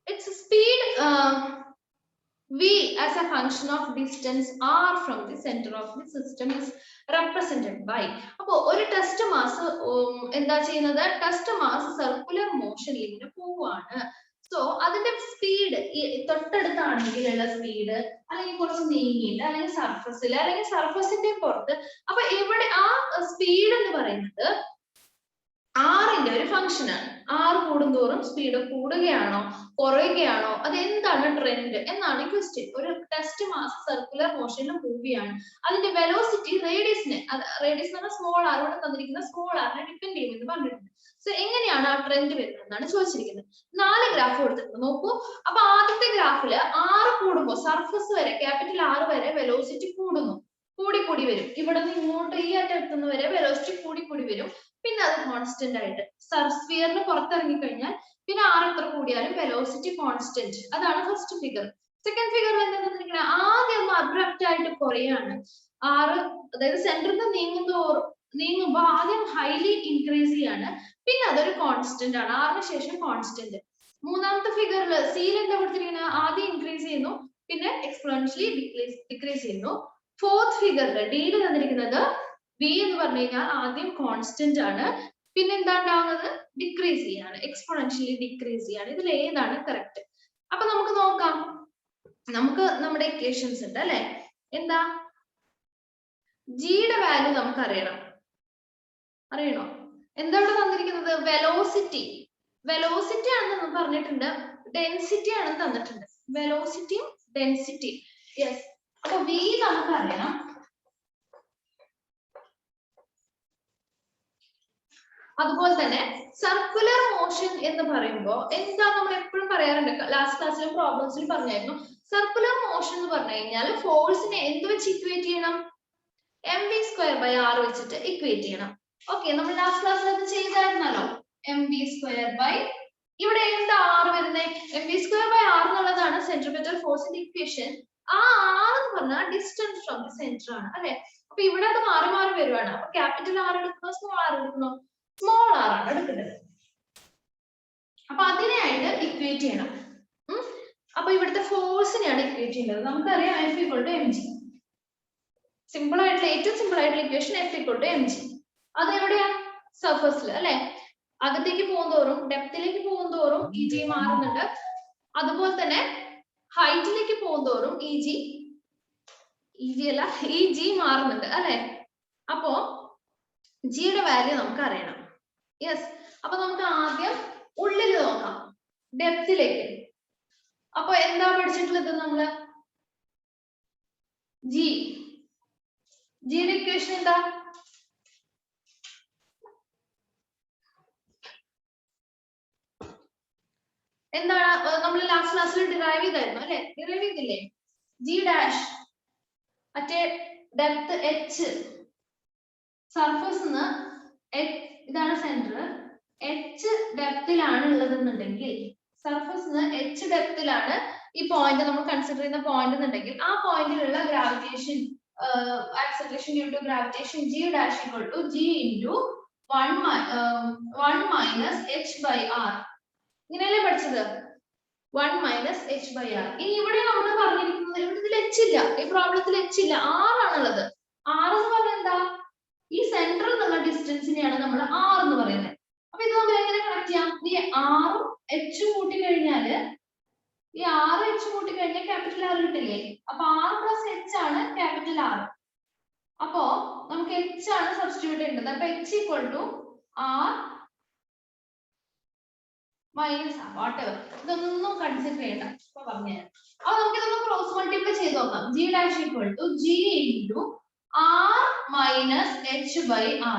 A: Its speed v as a function of distance r from the center of the system is represented by. അപ്പോൾ ഒരു test mass എന്താ ചെയ്യുന്നത്? Test mass circular മോഷനിൽ ഇങ്ങനെ പോവാണ്. So അതിന്റെ speed തൊട്ടടുത്താണെങ്കിലുള്ള speed അല്ലെങ്കിൽ കുറച്ച് നീങ്ങിയിട്ട് അല്ലെങ്കിൽ സർഫസിൽ അല്ലെങ്കിൽ സർഫസിന്റെ പുറത്ത്. അപ്പൊ ഇവിടെ ആ സ്പീഡ് എന്ന് പറയുന്നത് ആറിന്റെ ഒരു ഫംഗ്ഷൻ ആണ്. ആർ കൂടുന്തോറും സ്പീഡ് കൂടുകയാണോ കുറയുകയാണോ അതെന്താണ് ട്രെൻഡ് എന്നാണ് ക്വസ്റ്റ്യൻ. ഒരു ടെസ്റ്റ് മാസ് സർക്കുലർ മോഷനിൽ മൂവ് ചെയ്യാണ്. അതിന്റെ വെലോസിറ്റി റേഡിയസ് എന്ന് പറഞ്ഞാൽ സ്മോൾ ആർ, ഇവിടെ തന്നിരിക്കുന്ന സ്മോൾ ആറിനെ ഡിപ്പെൻഡ് ചെയ്യുമെന്ന് പറഞ്ഞിട്ടുണ്ട്. സോ എങ്ങനെയാണ് ആ ട്രെൻഡ് വരുന്നത് എന്നാണ് ചോദിച്ചിരിക്കുന്നത്. 4 ഗ്രാഫ് കൊടുത്തിട്ടുണ്ട് നോക്കൂ. അപ്പൊ ആദ്യത്തെ ഗ്രാഫില് ആർ കൂടുമ്പോൾ സർഫസ് വരെ ക്യാപിറ്റൽ ആർ വരെ വെലോസിറ്റി കൂടുന്നു, കൂടി വരും. ഇവിടെ നിന്ന് ഇങ്ങോട്ട് ഈ അറ്റത്തുനിന്ന് വരെ വെലോസിറ്റി കൂടി വരും. പിന്നെ അത് കോൺസ്റ്റന്റ് ആയിട്ട് സ്ഫിയറിന് പുറത്തിറങ്ങി കഴിഞ്ഞാൽ പിന്നെ ആർ എത്ര കൂടിയാലും വെലോസിറ്റി കോൺസ്റ്റന്റ്. അതാണ് ഫസ്റ്റ് ഫിഗർ. സെക്കൻഡ് ഫിഗറിൽ എന്താ തന്നിരിക്കുന്നത്? ആദ്യം ഒന്ന് അബ്രപ്റ്റ് ആയിട്ട് കുറയാണ്. ആറ് അതായത് സെന്ററിൽ നിന്ന് നീങ്ങുമ്പോൾ ആദ്യം ഹൈലി ഇൻക്രീസ് ചെയ്യാണ്, പിന്നെ അതൊരു കോൺസ്റ്റന്റ് ആണ്. ആറിന് ശേഷം കോൺസ്റ്റന്റ്. മൂന്നാമത്തെ ഫിഗറിൽ സിയിൽ എന്താ കൊടുത്തിരിക്കുന്നത്? ആദ്യം ഇൻക്രീസ് ചെയ്യുന്നു, പിന്നെ എക്സ്പോണൻഷ്യലി ഡിക്രീസ് ചെയ്യുന്നു. ഫോർത്ത് ഫിഗറിൽ ഡിയിൽ തന്നിരിക്കുന്നത് v എന്ന് പറഞ്ഞു കഴിഞ്ഞാൽ ആദ്യം കോൺസ്റ്റന്റ് ആണ്, പിന്നെ എന്താ ഉണ്ടാവുന്നത്? ഡിക്രീസ് ചെയ്യാണ്, എക്സ്പോണൻഷ്യലി ഡിക്രീസ് ചെയ്യാണ്. ഇതിൽ ഏതാണ് കറക്റ്റ്? അപ്പൊ നമുക്ക് നോക്കാം. നമുക്ക് നമ്മുടെ ഇക്വേഷൻസ് ഉണ്ട് അല്ലെ. എന്താ ജിയുടെ വാല്യൂ നമുക്ക് അറിയണോ? എന്താ ഇവിടെ തന്നിരിക്കുന്നത്? വെലോസിറ്റി ആണെന്ന് പറഞ്ഞിട്ടുണ്ട്, ഡെൻസിറ്റി ആണെന്ന് തന്നിട്ടുണ്ട്. വെലോസിറ്റിയും ഡെൻസിറ്റി. യെസ്, അപ്പൊ v നമുക്കറിയാം. അതുപോലെ തന്നെ സർക്കുലർ മോഷൻ എന്ന് പറയുമ്പോൾ എന്താ നമ്മൾ എപ്പോഴും പറയാറുണ്ട്, ലാസ്റ്റ് ക്ലാസ്സിലും പ്രോബ്ലംസിലും പറഞ്ഞായിരുന്നു. സർക്കുലർ മോഷൻ എന്ന് പറഞ്ഞു കഴിഞ്ഞാൽ ഫോഴ്സിനെ എന്ത് വെച്ച് ഇക്വേറ്റ് ചെയ്യണം? mv²/r വെച്ചിട്ട് ഇക്വേറ്റ് ചെയ്യണം. ഓക്കെ, നമ്മൾ ലാസ്റ്റ് ക്ലാസ്സിൽ അത് ചെയ്തായിരുന്നല്ലോ. mv², ഇവിടെ എന്താ r വരുന്നത്? mv²/r എന്നുള്ളതാണ് സെൻട്രിപെറ്റൽ ഫോഴ്സിന്റെ ഇക്വേഷൻ. ആ r എന്ന് പറഞ്ഞാൽ ഡിസ്റ്റൻസ് ഫ്രം ദി സെന്റർ ആണ് അല്ലെ. അപ്പൊ ഇവിടെ അത് മാറി മാറി വരുവാണ്. അപ്പൊ ക്യാപിറ്റൽ R എടുക്കണോ സ്മോൾ r എടുക്കണോ? സ്മോൾ r ആണ് എടുക്കുന്നത്. അപ്പൊ അതിനെയായിട്ട് ഇക്വേറ്റ് ചെയ്യണം. അപ്പൊ ഇവിടുത്തെ ഫോഴ്സിനെയാണ് ഇക്വേറ്റ് ചെയ്യുന്നത്. നമുക്കറിയാം F = mg. സിമ്പിൾ ആയിട്ടുള്ള ഏറ്റവും സിമ്പിൾ ആയിട്ടുള്ള ഇക്വേഷൻ F = mg. അത് എവിടെയാ? സർഫസിൽ അല്ലെ. അകത്തേക്ക് പോകുന്തോറും ഡെപ്തിലേക്ക് പോകുന്തോറും Eg മാറുന്നുണ്ട്. അതുപോലെ തന്നെ ഹൈറ്റിലേക്ക് പോകുന്തോറും Eg മാറുന്നുണ്ട് അല്ലെ. അപ്പോ ജിയുടെ വാല്യൂ നമുക്ക് അറിയണം. യെസ്, അപ്പൊ നമുക്ക് ആദ്യം ഉള്ളിൽ നോക്കാം, ഡെപ്തിലേക്ക്. അപ്പൊ എന്താ പഠിച്ചിട്ടുള്ളത് നമ്മള്? ജിയുടെ ഇക്വേഷൻ എന്താ? എന്താണ്? നമ്മൾ ലാസ്റ്റ് ക്ലാസ്സിൽ ഡിറൈവ് ചെയ്തായിരുന്നു അല്ലെ. ഡിറൈവ് ചെയ്തില്ലേ? G dash at depth h, surface ഇതാണ് സെന്റർ, h ഡെപ്തിലാണ് ഉള്ളതെന്നുണ്ടെങ്കിൽ, സർഫസ് h ഡെപ്തിലാണ് ഈ പോയിന്റ് നമ്മൾ കൺസിഡർ ചെയ്യുന്ന പോയിന്റ് എന്നുണ്ടെങ്കിൽ, ആ പോയിന്റിലുള്ള gravitation acceleration due to gravitation g dash equal to g into 1 minus h/r. ഇങ്ങനെയല്ലേ പഠിച്ചത്? 1 minus h/r. ഇനി ഇവിടെ നമ്മൾ പറഞ്ഞിരിക്കുന്നത് ഇതിൽ h ഇല്ല, ഈ പ്രോബ്ലത്തിൽ h ഇല്ല, r ആണുള്ളത്. r എന്ന് പറഞ്ഞാൽ എന്താ? ഈ സെന്ററിൽ നിന്നുള്ള ഡിസ്റ്റൻസിനെയാണ് നമ്മൾ r എന്ന് പറയുന്നത്. അപ്പൊ ഇത് നമ്മൾ എങ്ങനെ കണക്ട് ചെയ്യാം? ഈ r ഉം h കൂട്ടി കഴിഞ്ഞാല്, ഈ r h കൂട്ടി കഴിഞ്ഞാൽ ക്യാപിറ്റൽ R കിട്ടില്ലേ? അപ്പൊ r plus h ആണ് ക്യാപിറ്റൽ R. അപ്പോ നമുക്ക് h ആണ് സബ്സ്റ്റിറ്റ്യൂട്ട് ചെയ്യേണ്ടത്. അപ്പൊ h equal to r minus r, whatever. ഇതൊന്നും കൺസിഡർ ചെയ്യണ്ട, ഇപ്പൊ പറഞ്ഞുതരാം. അപ്പൊ നമുക്ക് ഇതൊന്ന് ക്രോസ് മൾട്ടിപ്ലൈ ചെയ്ത് നോക്കാം. g dash equal to g into r minus h/r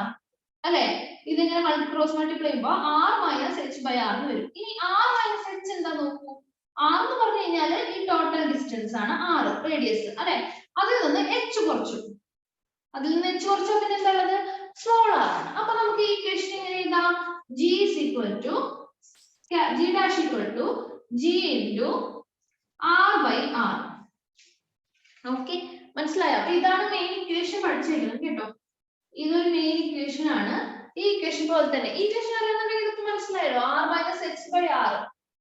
A: അല്ലെ. ഇതിങ്ങനെ ക്രോസ് മൾട്ടിപ്ലൈ ചെയ്യുമ്പോൾ r minus h/r എന്ന് വരും. ഇനി r minus h എന്താ നോക്കൂ. r എന്ന് പറഞ്ഞു കഴിഞ്ഞാൽ ഈ ടോട്ടൽ ഡിസ്റ്റൻസ് ആണ് r, റേഡിയസ് അല്ലെ. അതിൽ നിന്ന് h കുറച്ചു, പിന്നെ എന്താ ഉള്ളത്? സ്മോൾ r ആണ്. അപ്പൊ നമുക്ക് ഈ ഇക്വേഷൻ എങ്ങനെ എഴുതാം? g dash equal to g into r/r. Okay, മനസ്സിലായോ? അപ്പൊ ഇതാണ് മെയിൻ ഇക്വേഷൻ പഠിച്ചിരിക്കുന്നത് കേട്ടോ. ഇതൊരു മെയിൻ ഇക്വേഷൻ ആണ്. ഈ ഇക്വേഷൻ പോലെ തന്നെ ഈ ഇക്വേഷൻ അറിയാന്നുണ്ടെങ്കിൽ ഇതൊക്കെ മനസ്സിലായല്ലോ. r minus h/r,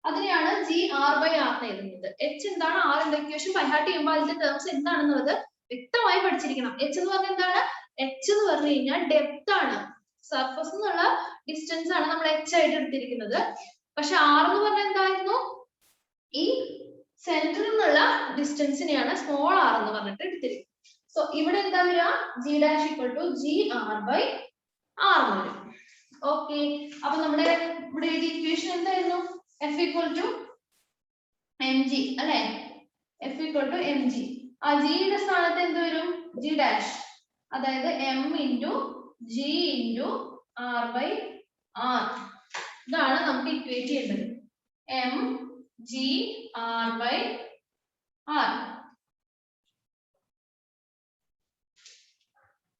A: അതിനെയാണ് gr/r എന്ന് എഴുതുന്നത്. h എന്താണ്, r എന്താ, ഇക്വേഷൻ ബൈഹാർട്ട് ചെയ്യുമ്പോൾ അതിന്റെ ടേംസ് എന്താണെന്നുള്ളത് വ്യക്തമായി പഠിച്ചിരിക്കണം. h എന്ന് പറഞ്ഞാൽ എന്താണ്? h എന്ന് പറഞ്ഞു കഴിഞ്ഞാൽ ഡെപ്ത് ആണ്, സർഫസ് എന്നുള്ള ഡിസ്റ്റൻസ് ആണ് നമ്മൾ h ആയിട്ട് എടുത്തിരിക്കുന്നത്. പക്ഷെ r എന്ന് പറഞ്ഞാൽ എന്തായിരുന്നു? ഈ സെന്ററിൽ നിന്നുള്ള ഡിസ്റ്റൻസിനെയാണ് സ്മോൾ r എന്ന് പറഞ്ഞിട്ട് എടുത്തിരിക്കുന്നത്. സോ ഇവിടെ എന്താ വരിക? g dash equal to gr/r എന്ന് വരും. ഓക്കെ, അപ്പൊ നമ്മുടെ ഇവിടെ ഇക്വേഷൻ എന്തായിരുന്നു? F equal to mg അല്ലെ. F equal to mg. ആ g യുടെ സ്ഥാനത്ത് എന്ത് വരും? g dash, അതായത് m into g into r/r. ഇതാണ് നമുക്ക് ഇക്വേറ്റ് ചെയ്യേണ്ടത്. m g r/r.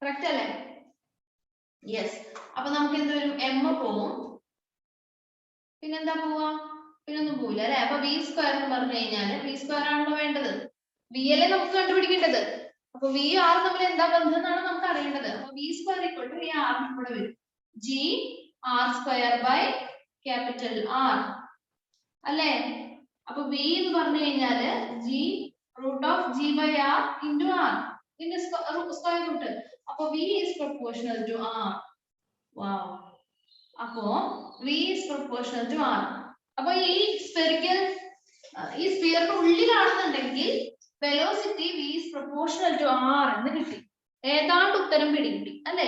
A: കറക്റ്റ് അല്ലേ? യെസ്. അപ്പൊ നമുക്ക് എന്ത് വരും? m പോവും, പിന്നെന്താ പോവാ? പിന്നൊന്നും പോവില്ല അല്ലെ. അപ്പൊ v² എന്ന് പറഞ്ഞു കഴിഞ്ഞാല് v² ആണല്ലോ വേണ്ടത്, v അല്ലേ നമുക്ക് കണ്ടുപിടിക്കേണ്ടത്. അപ്പൊ v r തമ്മിൽ എന്താ ബന്ധം എന്നാണ് നമുക്ക് അറിയേണ്ടത്. അപ്പൊ v² = ഈ r ഇവിടെ വരും, g r² R അല്ലേ. അപ്പൊ v എന്ന് പറഞ്ഞു കഴിഞ്ഞാല് g √g/r into r, ഇതിന്റെ സ്ക്വയർ റൂട്ട്. അപ്പൊ v is proportional to r. wow. അപ്പോ v is proportional to r. അപ്പൊ ഈ സ്ഫിയറിന്റെ ഉള്ളിലാണെന്നുണ്ടെങ്കിൽ velocity v is proportional to r എന്ന് കിട്ടി. ഏതാണ്ട് ഉത്തരം പിടികിട്ടി അല്ലെ.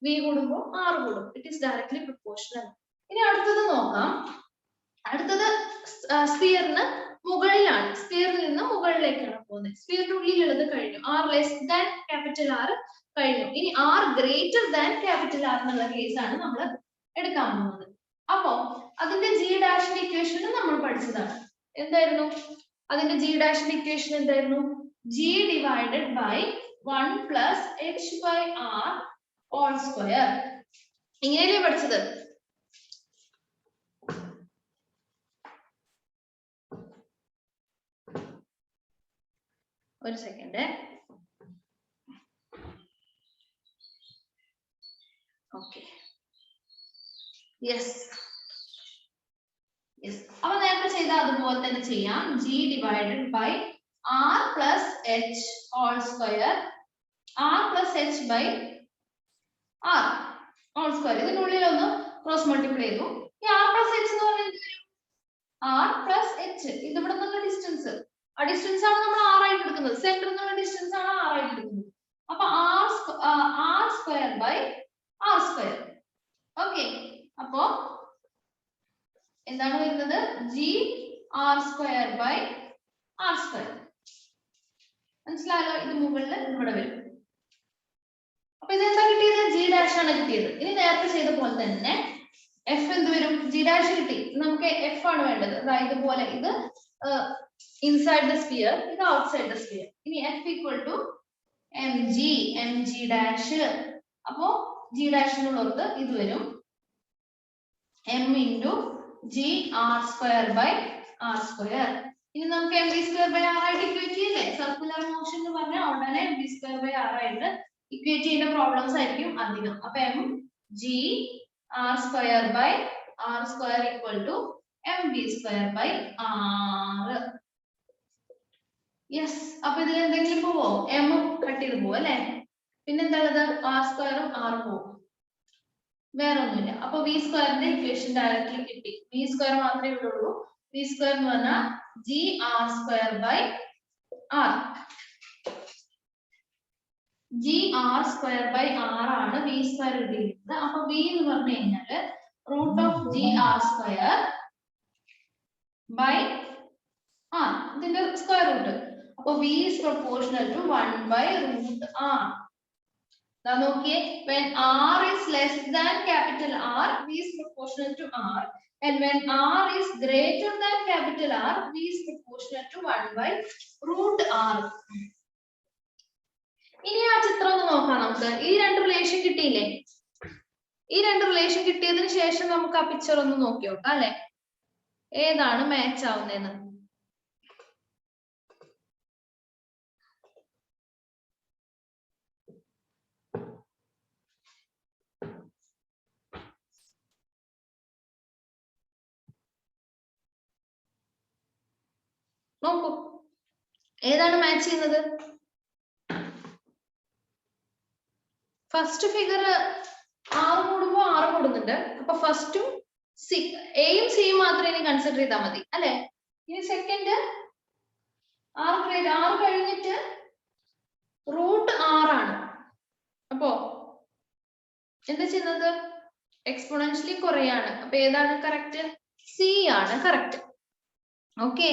A: v കൂടുമ്പോൾ r കൂടും, ഇറ്റ് ഈസ് ഡയറക്ട്ലി പ്രൊപ്പോർഷണൽ. ഇനി അടുത്തത് നോക്കാം. അടുത്തത് സ്ഫിയറിന് മുകളിലാണ്, സ്ഫിയറിൽ നിന്ന് മുകളിലേക്കാണ് പോകുന്നത്. സ്ഫിയറിന്റെ ഉള്ളിലുള്ളത് കഴിഞ്ഞു. R less than capital R കഴിഞ്ഞു. ഇനി R greater than capital R എന്നുള്ള കേസാണ് നമ്മൾ എടുക്കാൻ പോകുന്നത്. അപ്പോ അതിന്റെ ജി ഡാഷിന്റെ ഇക്വേഷൻ നമ്മൾ പഠിച്ചതാണ്. എന്തായിരുന്നു അതിന്റെ ജി ഡാഷിന്റെ ഇക്വേഷൻ? എന്തായിരുന്നു? G divided by 1 plus H by R whole square. ഇങ്ങനെയല്ലേ പഠിച്ചത്? ഒരു സെക്കൻഡ്. Okay, yes yes. അപ്പൊ നേരത്തെ ചെയ്ത അതുപോലെ തന്നെ ചെയ്യാം. G divided by R plus H whole square, R plus H by R whole square. ഇതിനുള്ളിൽ ഒന്ന് ക്രോസ് മൾട്ടിപ്ലൈ ചെയ്തു. ഈ ആർ പ്ലസ് എച്ച് എന്ന് പറഞ്ഞാൽ എന്ത് വരും? R plus H. ഇത് ഇവിടെ നിന്നുള്ള ഡിസ്റ്റൻസ്, ആ ഡിസ്റ്റൻസ് ആണ് നമ്മൾ ആർ ആയിട്ട് എടുക്കുന്നത്. സെന്ററിൽ നിന്നുള്ള ഡിസ്റ്റൻസ് ആണ് ആർ ആയിട്ട് എടുക്കുന്നത്. അപ്പൊ R square by R square. Okay, അപ്പോ എന്താണ് വരുന്നത്? G R square by R square. മനസ്സിലായല്ലോ? ഇത് മുകളിൽ ഇവിടെ വരും. അപ്പൊ ഇതെന്താ കിട്ടിയത്? ജി ഡാഷ് ആണ് കിട്ടിയത്. ഇനി നേരത്തെ ചെയ്ത പോലെ തന്നെ എഫ് എന്ത് വരും? ജി ഡാഷ് കിട്ടി, നമുക്ക് എഫ് ആണ് വേണ്ടത്. അതായത് ഇതുപോലെ, ഇത് ഇൻസൈഡ് ദ സ്ഫിയർ, ഇത് ഔട്ട്സൈഡ് ദ സ്ഫിയർ. ഇനി F equal to M G dash. അപ്പോ ജി ഡാഷിനുള്ളത് ഇത് വരും, M into G R square by R square. ഇനി നമുക്ക് M V square by R ആയിട്ട് ഇക്വേറ്റ് ചെയ്യില്ലേ? സർക്കുലർ മോഷൻ എന്ന് പറഞ്ഞാൽ ഉടനെ M V square by R ആയിട്ട് ഇക്വേറ്റ് ചെയ്യുന്ന പ്രോബ്ലംസ് ആയിരിക്കും അധികം. അപ്പൊ M G R square by R square equal to M V square by R. Yes. അപ്പൊ ഇതിൽ എന്തെങ്കിലും പോവോ? എം കട്ട് ചെയ്ത് പോവും അല്ലെ? പിന്നെന്താണത്? ആർ സ്ക്വയറും ആറും പോവും, വേറെ ഒന്നുമില്ല. അപ്പൊ വി സ്ക്വയറിന്റെ ഇക്വേഷൻ ഡയറക്റ്റ്ലി കിട്ടി. വി സ്ക്വയർ മാത്രമേ ഇവിടെ ഉള്ളൂ. വി സ്ക്വയർ എന്ന് പറഞ്ഞാൽ G R square by R. G R square by R ആണ് വി സ്ക്വയർ കിട്ടിയിരിക്കുന്നത്. അപ്പൊ വി എന്ന് പറഞ്ഞു കഴിഞ്ഞാല് root of G R square by R, ഇതിന്റെ സ്ക്വയർ റൂട്ട്. അപ്പൊ V is proportional to 1 by root R. നോക്കിയേ, when r is less than capital R, v is proportional to r, and when r is greater than capital R, v is proportional to 1 by root r. ഇനി ആ ചിത്രം ഒന്ന് നോക്കാം നമുക്ക്. ഈ രണ്ട് relation കിട്ടിയില്ലേ? ഈ രണ്ട് റിലേഷൻ കിട്ടിയതിന് ശേഷം നമുക്ക് ആ പിക്ചർ ഒന്ന് നോക്കി നോക്കാം അല്ലെ, ഏതാണ് മാച്ച് ആവുന്നതെന്ന്. നോക്കൂ, ഏതാണ് മാച്ച് ചെയ്യുന്നത്? ഫസ്റ്റ് ഫിഗർ 6 കൂടുമ്പോ 6 കൂടുന്നുണ്ട്. അപ്പൊ ഫസ്റ്റും എയും സിയും മാത്രമേ ഇനി കൺസിഡർ ചെയ്താൽ മതി അല്ലെ? ഇനി സെക്കൻഡ് 6 കഴിഞ്ഞിട്ട് റൂട്ട് 6 ആണ്. അപ്പോ എന്താ ചെയ്യുന്നത്? എക്സ്പോണൻഷ്യലി കുറയാണ്. അപ്പൊ ഏതാണ് കറക്റ്റ്? സി ആണ് കറക്റ്റ്. ഓക്കെ,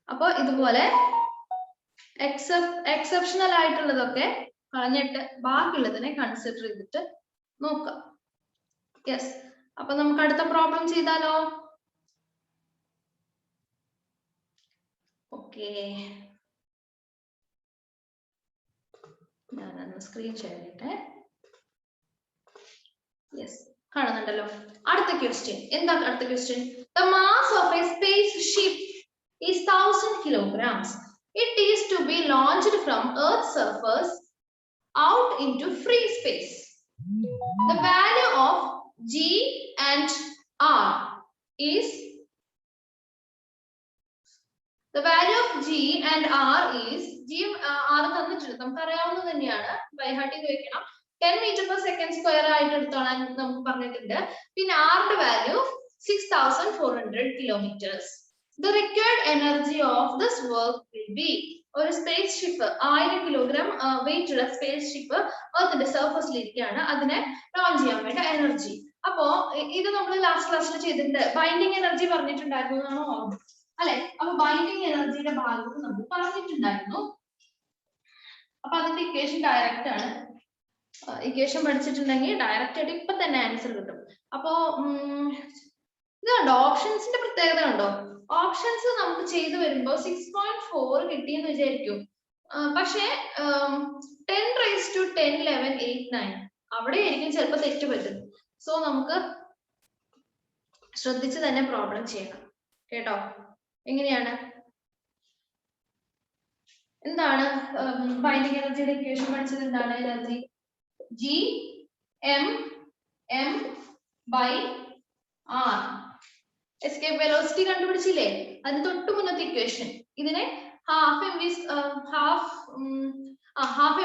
A: അപ്പൊ ഇതുപോലെ എക്സെപ്ഷണൽ ആയിട്ടുള്ളതൊക്കെ കളഞ്ഞിട്ട് ബാക്കിയുള്ളതിനെ കൺസിഡർ ചെയ്തിട്ട് നോക്കാം. യെസ്. അപ്പൊ നമുക്ക് അടുത്ത പ്രോബ്ലം ചെയ്താലോ? ഓക്കെ, ഞാനൊന്ന് സ്ക്രീൻ ഷെയർ ചെയ്യട്ടെ. യെസ്, കാണുന്നുണ്ടല്ലോ. അടുത്ത ക്വസ്റ്റ്യൻ എന്താ? അടുത്ത question, the mass of a spaceship is 1000 kilograms. It is to be launched from Earth's surface out into free space. The value of G and R is G R തന്നിട്ടുണ്ട്, നമുക്കറിയാവുന്നത് തന്നെയാണ്, by heart ചെയ്ത് വെക്കണം. 10 meter per second square ആയിട്ട് എടുത്തോളാൻ നമുക്ക് പറഞ്ഞിട്ടുണ്ട്. പിന്നെ ആറിന്റെ value 6400 kilometers. The required energy of this work will be, ഒരു സ്പേസ് ഷിപ്പ് 1000 കിലോഗ്രാം വെയിറ്റ് ഉള്ള സ്പേസ് ഷിപ്പ് എർത്തിന്റെ സർഫസിൽ ഇരിക്കുകയാണ്. അതിനെ ലോഞ്ച് ചെയ്യാൻ വേണ്ട എനർജി അപ്പോ ഇത് നമ്മൾ ലാസ്റ്റ് ക്ലാസ്സിൽ ചെയ്തിട്ടുണ്ട്. ബൈൻഡിങ് എനർജി പറഞ്ഞിട്ടുണ്ടായിരുന്നു എന്നാണോ ഓർമ്മ അല്ലെ? അപ്പൊ ബൈൻഡിങ് എനർജിയുടെ ഭാഗത്ത് നമ്മൾ പറഞ്ഞിട്ടുണ്ടായിരുന്നു. അപ്പൊ അതിന്റെ ഇക്വേഷൻ ഡയറക്റ്റ് ആണ്. ഇക്വേഷൻ പഠിച്ചിട്ടുണ്ടെങ്കിൽ ഡയറക്റ്റ് ആയിട്ട് ഇപ്പൊ തന്നെ ആൻസർ കിട്ടും. അപ്പോ ഇത് കണ്ടോ, ഓപ്ഷൻസിന്റെ പ്രത്യേകത കണ്ടോ? ഓപ്ഷൻസ് നമുക്ക് ചെയ്തു വരുമ്പോ 6.4 കിട്ടിയെന്ന് വിചാരിക്കും. പക്ഷേ 10 raised to 10, 11, 8, 9 അവിടെ ആയിരിക്കും ചിലപ്പോൾ തെറ്റ് പറ്റും. സോ നമുക്ക് ശ്രദ്ധിച്ച് തന്നെ പ്രോബ്ലം ചെയ്യണം കേട്ടോ. എങ്ങനെയാണ്, എന്താണ് ബൈൻഡിങ് എനർജിയുടെ ഇക്വേഷൻ പഠിച്ചത്? എന്താണ് energy? G m m by r. Escape velocity കണ്ടുപിടിച്ചില്ലേ? അതിന് തൊട്ട് മുന്നത്തെ ഇക്വേഷൻ. ഇതിനെ ഹാഫ്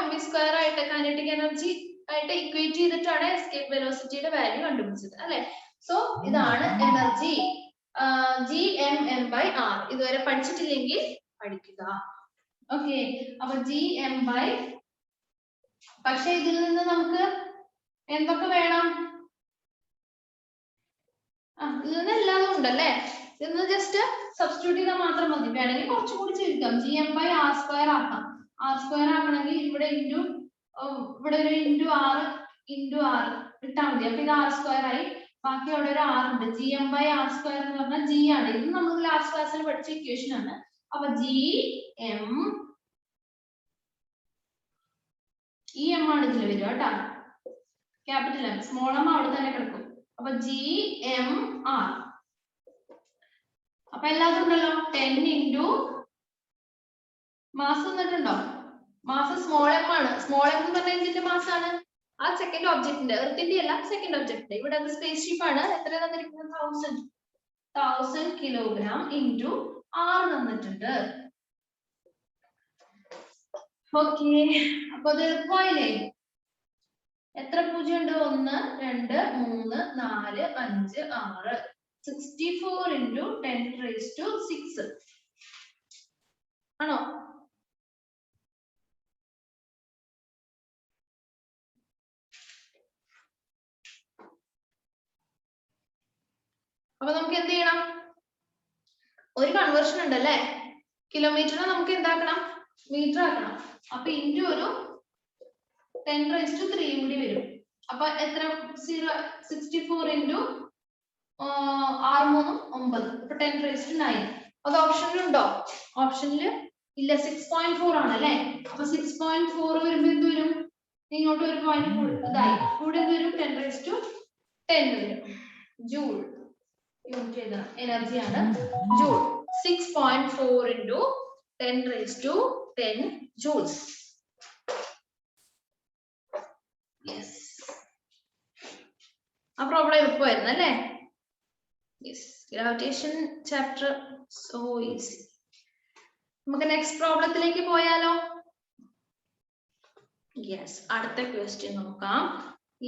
A: mv സ്ക്വയർ ആയിട്ട് കൈനറ്റിക് എനർജി ആയിട്ട് ഇക്വേറ്റ് ചെയ്തിട്ടാണ് എസ്കേപ്പ് വെലോസിറ്റിയുടെ വാല്യൂ കണ്ടുപിടിച്ചത് അല്ലെ? സോ ഇതാണ് എനർജി Gmm by r. ഇതുവരെ പഠിച്ചിട്ടില്ലെങ്കിൽ പഠിക്കുക. ഓക്കെ, അപ്പൊ Gm by, പക്ഷെ ഇതിൽ നിന്ന് നമുക്ക് എന്തൊക്കെ വേണം? ഇതിൽ നിന്ന് എല്ലാതും ഉണ്ടല്ലേ. ഇതിൽ നിന്ന് ജസ്റ്റ് സബ്സ്റ്റിറ്റ്യൂട്ട് ചെയ്താൽ മാത്രം മതി. വേണമെങ്കിൽ കുറച്ചുകൂടി ചുരുക്കാം. Gm by r square ആക്കാം. r square ആക്കണമെങ്കിൽ ഇവിടെ ഇൻറ്റു ഇവിടെ ഒരു ഇൻറ്റു r ഇട്ടാൽ മതി. അപ്പൊ ഇത് r square ആയി. ബാക്കി അവിടെ ഒരു r ഉണ്ട്. Gm by r square എന്ന് പറഞ്ഞാൽ g ആണ്. ഇത് നമ്മൾ ലാസ്റ്റ് ക്ലാസ്സിൽ പഠിച്ച ഇക്വേഷൻ ആണ്. അപ്പൊ Gm ഈ m ആണ് ഇതിൽ വരിക കേട്ടോ. ക്യാപിറ്റൽ M, സ്മോൾ m അവിടെ തന്നെ കിടക്കും. അപ്പൊ Gmr. അപ്പൊ എല്ലാതും ഉണ്ടല്ലോ. 10 ഇൻറ്റു മാസ് വന്നിട്ടുണ്ടോ? മാസ് സ്മോൾ m ആണ്. സ്മോൾ m എന്ന് പറഞ്ഞാൽ എന്തിന്റെ മാസ് ആണ്? ആ സെക്കൻഡ് ഒബ്ജക്റ്റിന്റെ, എർത്തിന്റെ അല്ല, സെക്കൻഡ് ഒബ്ജക്റ്റിന്റെ. ഇവിടെ അത് സ്പേസ് ഷിപ്പ് ആണ്. എത്ര തന്നിരിക്കുന്നത്? 1000 കിലോഗ്രാം ഇൻറ്റു r തന്നിട്ടുണ്ട്. ഓക്കെ, അപ്പൊ അത് എളുപ്പമായില്ലേ? എത്ര പൂജ്യം ഉണ്ട്? 1 2 3 4 5 6. 64 into 10 raised to 6 ആണോ? അപ്പൊ നമുക്ക് എന്ത് ചെയ്യണം? ഒരു കൺവേർഷൻ ഉണ്ടല്ലേ. കിലോമീറ്ററിനെ നമുക്ക് എന്താക്കണം? മീറ്റർ ആക്കണം. അപ്പൊ ഇൻറ്റു ഒരു 10 raised to 3 കൂടി വരും. അപ്പൊ എത്ര? 64 into 6 3 9. അപ്പൊ 10 raised to 9. അത് ഓപ്ഷനിലുണ്ടോ? ഓപ്ഷനിൽ ഇല്ല. 6.4 ആണ് അല്ലേ. അപ്പൊ 6.4 വരുമ്പോ എന്ത് വരും? ഇങ്ങോട്ട് ഒരു പോയിന്റ് ഇതായി കൂടെ എന്ത് വരും? 10 raised to 10 വരും. ജൂൾ യൂണിറ്റ് ചെയ്ത എനർജിയാണ് joule. 6.4 into 10 raised to 10 joules. Yes. ആ പ്രോബ്ലം എളുപ്പമായിരുന്നു അല്ലേ? Yes, gravitation chapter so easy. നമുക്ക് നെക്സ്റ്റ് പ്രോബ്ലത്തിലേക്ക് പോയാലോ? യെസ്, അടുത്ത ക്വസ്റ്റ്യൻ നോക്കാം.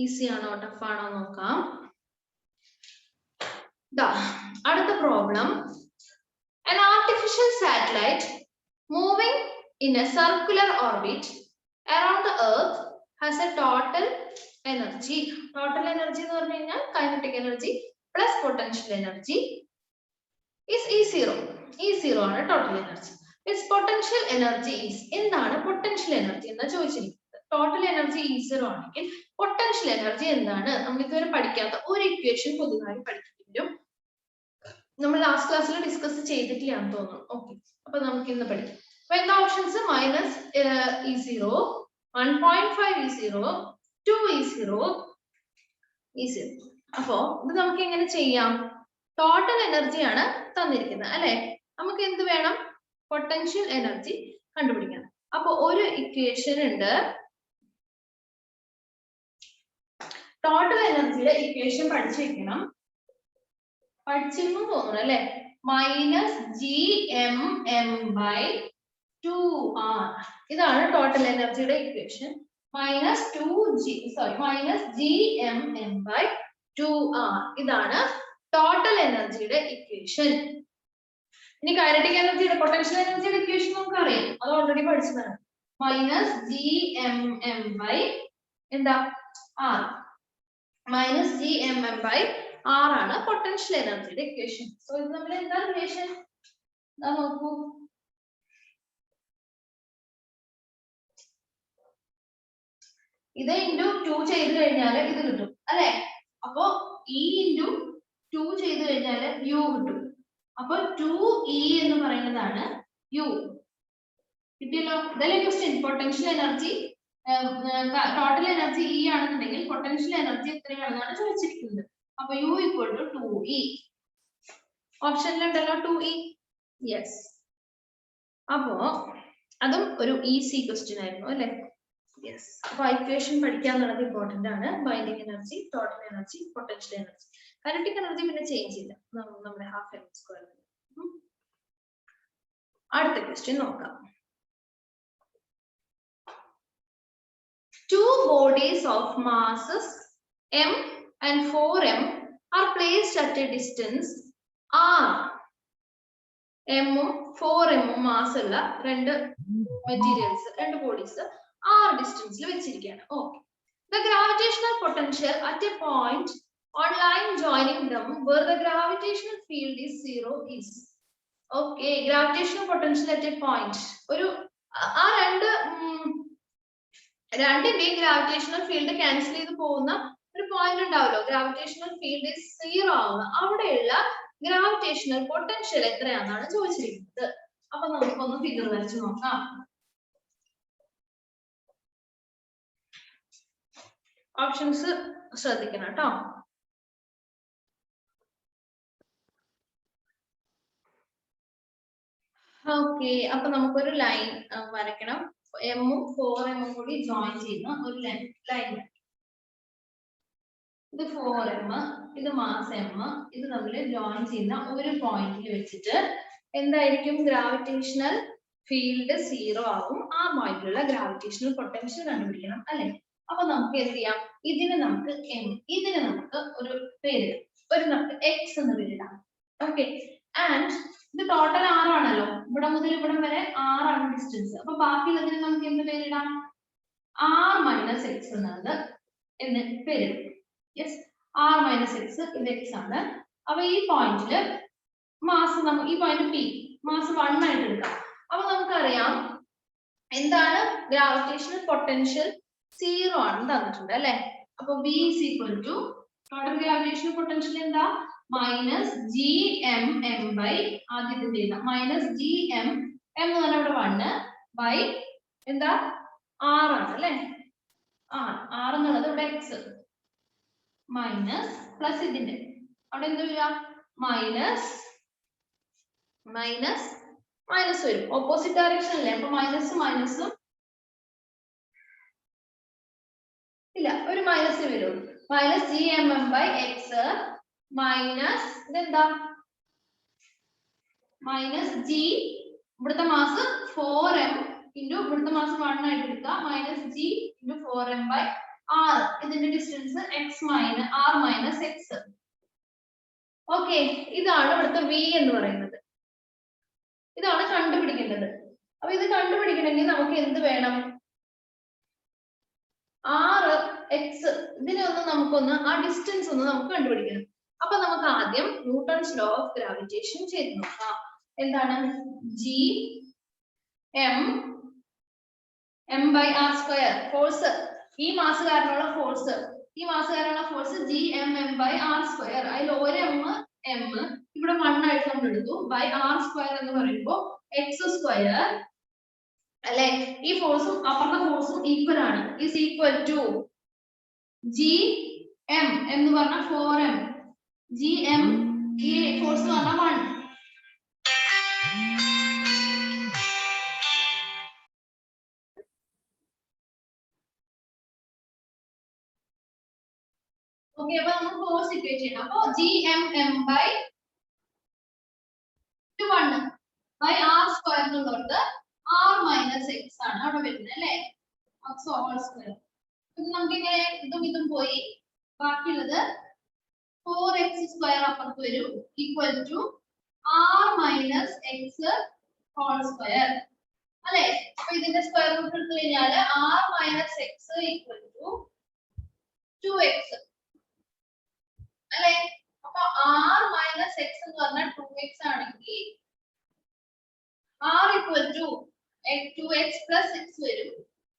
A: ഈസി ആണോ ടഫ് ആണോ നോക്കാം. അടുത്ത problem. An artificial satellite moving in a circular orbit around the earth has a total energy. Total energy എന്ന് പറഞ്ഞു കഴിഞ്ഞാൽ kinetic energy plus potential energy is E0. E0 ആണ് total energy. Its potential energy is, എന്താണ് potential energy എന്ന് ചോദിച്ചിരിക്കുന്നത്. Total energy E0 ആണെങ്കിൽ potential energy എന്താണ്? നമ്മൾ ഇതുവരെ പഠിക്കാത്ത ഒരു ഇക്വേഷൻ പുതുതായി പഠിക്കേണ്ടി വരും. നമ്മൾ ലാസ്റ്റ് ക്ലാസ്സിൽ ഡിസ്കസ് ചെയ്തിട്ടില്ലാന്ന് തോന്നുന്നു. ഓക്കെ, അപ്പൊ നമുക്ക് ഇന്ന് പഠിക്കാം. അപ്പൊ എന്താ options? Minus E0, 1.5 E0, 2 E0, E0. അപ്പോ ഇത് നമുക്ക് എങ്ങനെ ചെയ്യാം? ടോട്ടൽ എനർജി ആണ് തന്നിരിക്കുന്നത് അല്ലെ. നമുക്ക് എന്ത് വേണം? പൊട്ടൻഷ്യൽ എനർജി കണ്ടുപിടിക്കണം. അപ്പൊ ഒരു ഇക്വേഷൻ ഉണ്ട്. ടോട്ടൽ എനർജിയുടെ ഇക്വേഷൻ പഠിച്ചു വെക്കണം. പഠിച്ചിരുന്നു തോന്നുന്നു അല്ലെ. -Gmm/2r. ഇതാണ് ടോട്ടൽ എനർജിയുടെ ഇക്വേഷൻ. -Gmm/2r. ഇതാണ് ടോട്ടൽ എനർജിയുടെ ഇക്വേഷൻ. ഇനി കൈനറ്റിക് എനർജിയുടെ, പൊട്ടൻഷ്യൽ എനർജിയുടെ ഇക്വേഷൻ നമുക്ക് അറിയാം. അത് ഓൾറെഡി പഠിച്ചതാണ്. -Gmm എന്താ? r. minus gmm by r ആണ് പൊട്ടൻഷ്യൽ എനർജിയുടെ ഇക്വേഷൻ. സോ ഇത് നമ്മൾ എന്താ റിലേഷൻ നോക്കൂ. ഇത് ഇൻറ്റു 2 ചെയ്ത് കഴിഞ്ഞാൽ ഇത് കിട്ടും അല്ലെ. അപ്പോ E ഇൻറ്റു 2 ചെയ്ത് കഴിഞ്ഞാൽ U കിട്ടും. അപ്പൊ 2E എന്ന് പറയുന്നതാണ് U. കിട്ടിയല്ലോ. ഇതല്ലേ question. Potential energy total energy E ആണെന്നുണ്ടെങ്കിൽ പൊട്ടൻഷ്യൽ എനർജി എത്രയാണെന്നാണ് ചോദിച്ചിരിക്കുന്നത്. അപ്പൊ U equal to 2E. ഓപ്ഷനിലുണ്ടല്ലോ 2E. Yes. അപ്പോ അതും ഒരു ഈസി ക്വസ്റ്റ്യൻ ആയിരുന്നു അല്ലെ. യെസ്. അപ്പൊ ഇക്വേഷൻ പഠിക്കുക എന്നുള്ളത് ഇമ്പോർട്ടന്റ് ആണ്. Binding energy, total energy, potential energy. Kinetic energy പിന്നെ ചേഞ്ച് ചെയ്യില്ല നമ്മുടെ ഹാഫ് എം സ്ക്വയർ. അടുത്ത ക്വസ്റ്റ്യൻ നോക്കാം. Two bodies of masses m and 4m are placed at a distance r. m ഉം 4m ഉം മാസ് ഉള്ള രണ്ട് മെറ്റീരിയൽസ്, രണ്ട് ബോഡീസ് r ഡിസ്റ്റൻസിൽ വെച്ചിരിക്കുകയാണ്. Okay. The gravitational potential at a point on line joining them where the gravitational field is 0 is. Okay, gravitational potential at a point. ഒരു ആ രണ്ടിന്റെയും gravitational field cancel ചെയ്ത് പോകുന്ന ഒരു പോയിന്റ് ഉണ്ടാവല്ലോ. ഗ്രാവിറ്റേഷണൽ ഫീൽഡ് 0 ആവുന്ന അവിടെയുള്ള ഗ്രാവിറ്റേഷണൽ പൊട്ടൻഷ്യൽ എത്രയാണെന്നാണ് ചോദിച്ചിരിക്കുന്നത്. അപ്പൊ നമുക്കൊന്ന് ഫിഗർ വരച്ച് നോക്കാം. ഓപ്ഷൻസ് ശ്രദ്ധിക്കണം കേട്ടോ. ഓക്കെ, അപ്പൊ നമുക്കൊരു ലൈൻ വരയ്ക്കണം. m ഉം 4m ഉം കൂടി ജോയിൻ ചെയ്യുന്ന ഒരു ലൈൻ. ഇത് 4m, ഇത് മാസ് m, ഇത് തമ്മിൽ ജോയിൻ ചെയ്യുന്ന ഒരു പോയിന്റിൽ വെച്ചിട്ട് എന്തായിരിക്കും ഗ്രാവിറ്റേഷണൽ ഫീൽഡ് 0 ആവും. ആ പോയിന്റിലുള്ള ഗ്രാവിറ്റേഷണൽ പൊട്ടൻഷ്യൽ കണ്ടുപിടിക്കണം അല്ലെ. അപ്പൊ നമുക്ക് എന്ത് ചെയ്യാം, ഇതിന് നമുക്ക് m, ഇതിന് നമുക്ക് ഒരു പേരിടാം. നമുക്ക് x എന്ന് പേരിടാം. ഓക്കെ. ആൻഡ് ഇത് ടോട്ടൽ 6 ആണല്ലോ. ഇവിടെ മുതൽ ഇവിടെ വരെ 6 ആണ് ഡിസ്റ്റൻസ്. അപ്പൊ ബാക്കിയുള്ളതിന് നമുക്ക് എന്ത് പേരിടാം, r മൈനസ് എക്സ് എന്നത് എന്ന് പേരിടും. യെസ്, r മൈനസ് എക്സ് ഇത് x ആണ്. അപ്പൊ ഈ പോയിന്റില് മാസ് ഈ പോയിന്റ് P മാസ് 1 ആയിട്ട് എടുക്കാം. അപ്പൊ നമുക്കറിയാം എന്താണ് ഗ്രാവിറ്റേഷണൽ പൊട്ടൻഷ്യൽ 0 ആണെന്ന് തന്നിട്ടുണ്ട് അല്ലെ. അപ്പൊ V is equal to total gravitational potential എന്താ, minus G M M by ആദ്യത്തെ ചെയ്ത മൈനസ് ജി എം എന്ന് പറഞ്ഞാൽ ഇവിടെ 1 ബൈ എന്താ r ആണ് അല്ലെ. r എന്നുള്ളത് ഇവിടെ x മൈനസ് പ്ലസ് ഇതിന്റെ അവിടെ എന്ത് വരിക, മൈനസ് മൈനസ് മൈനസ് വരും. ഓപ്പോസിറ്റ് ഡയറക്ഷൻ അല്ലേ. അപ്പൊ മൈനസും ഇല്ല, ഒരു മൈനസ് വരും. Minus G M M by X minus ഇതെന്താ മൈനസ് ജി ഇവിടുത്തെ മാസ് 4m ഇൻറ്റു ഇവിടുത്തെ മാസ് 1 ആയിട്ട് എടുക്കുക minus G into 4m by r. ഇതിന്റെ distance x minus r minus X. Okay, ഇതാണ് ഇവിടുത്തെ v എന്ന് പറയുന്നത്. ഇതാണ് കണ്ടുപിടിക്കേണ്ടത്. അപ്പൊ ഇത് കണ്ടുപിടിക്കണമെങ്കിൽ നമുക്ക് എന്ത് വേണം, r x ഇതിനെ നമുക്കൊന്ന് ആ ഡിസ്റ്റൻസ് ഒന്ന് നമുക്ക് കണ്ടുപിടിക്കണം. അപ്പൊ നമുക്ക് ആദ്യം ന്യൂട്ടൺസ് ലോ ഓഫ് ഗ്രാവിറ്റേഷൻ ചെയ്ത് നോക്കാം. എന്താണ് G M M by R square, force ഈ മാസ് കാരണമുള്ള force G M M by R square. അതിൽ ഒരു എം ഇവിടെ 1 ആയിട്ട് നമ്മൾ എടുത്തു ബൈ ആർ സ്ക്വയർ എന്ന് പറയുമ്പോ എക്സ് സ്ക്വയർ അല്ലെ. ഈ ഫോഴ്സും അപ്പുറത്തെ ഫോഴ്സും ഈക്വൽ ആണ്. Is equal to G M എന്ന് പറഞ്ഞ 4m, ജി എം ഈ ഫോഴ്സ് എന്ന് പറഞ്ഞ 1. ഓക്കെ, അപ്പൊ നമ്മൾ ഫോഴ്സ് ഇക്വേറ്റ് ചെയ്യണം. അപ്പൊ G M M by 1 by R square എന്നുള്ളത് r മൈനസ് എക്സ് ആണ് അവിടെ വരുന്നത് അല്ലെ. Whole square. നമുക്ക് ഇങ്ങനെ ഇതും പോയി ബാക്കിയുള്ളത് 4x സ്ക്വയർ അപ്പുറത്ത് വരും equal to r minus X whole square അല്ലെ. അപ്പൊ ഇതിന്റെ സ്ക്വയർ റൂട്ട് എടുത്തു കഴിഞ്ഞാൽ r minus X equal to 2x. അല്ലേ? അപ്പൊ r minus x എന്ന് പറഞ്ഞാൽ 2x ആണെങ്കിൽ r equal to 2x plus 6 വരും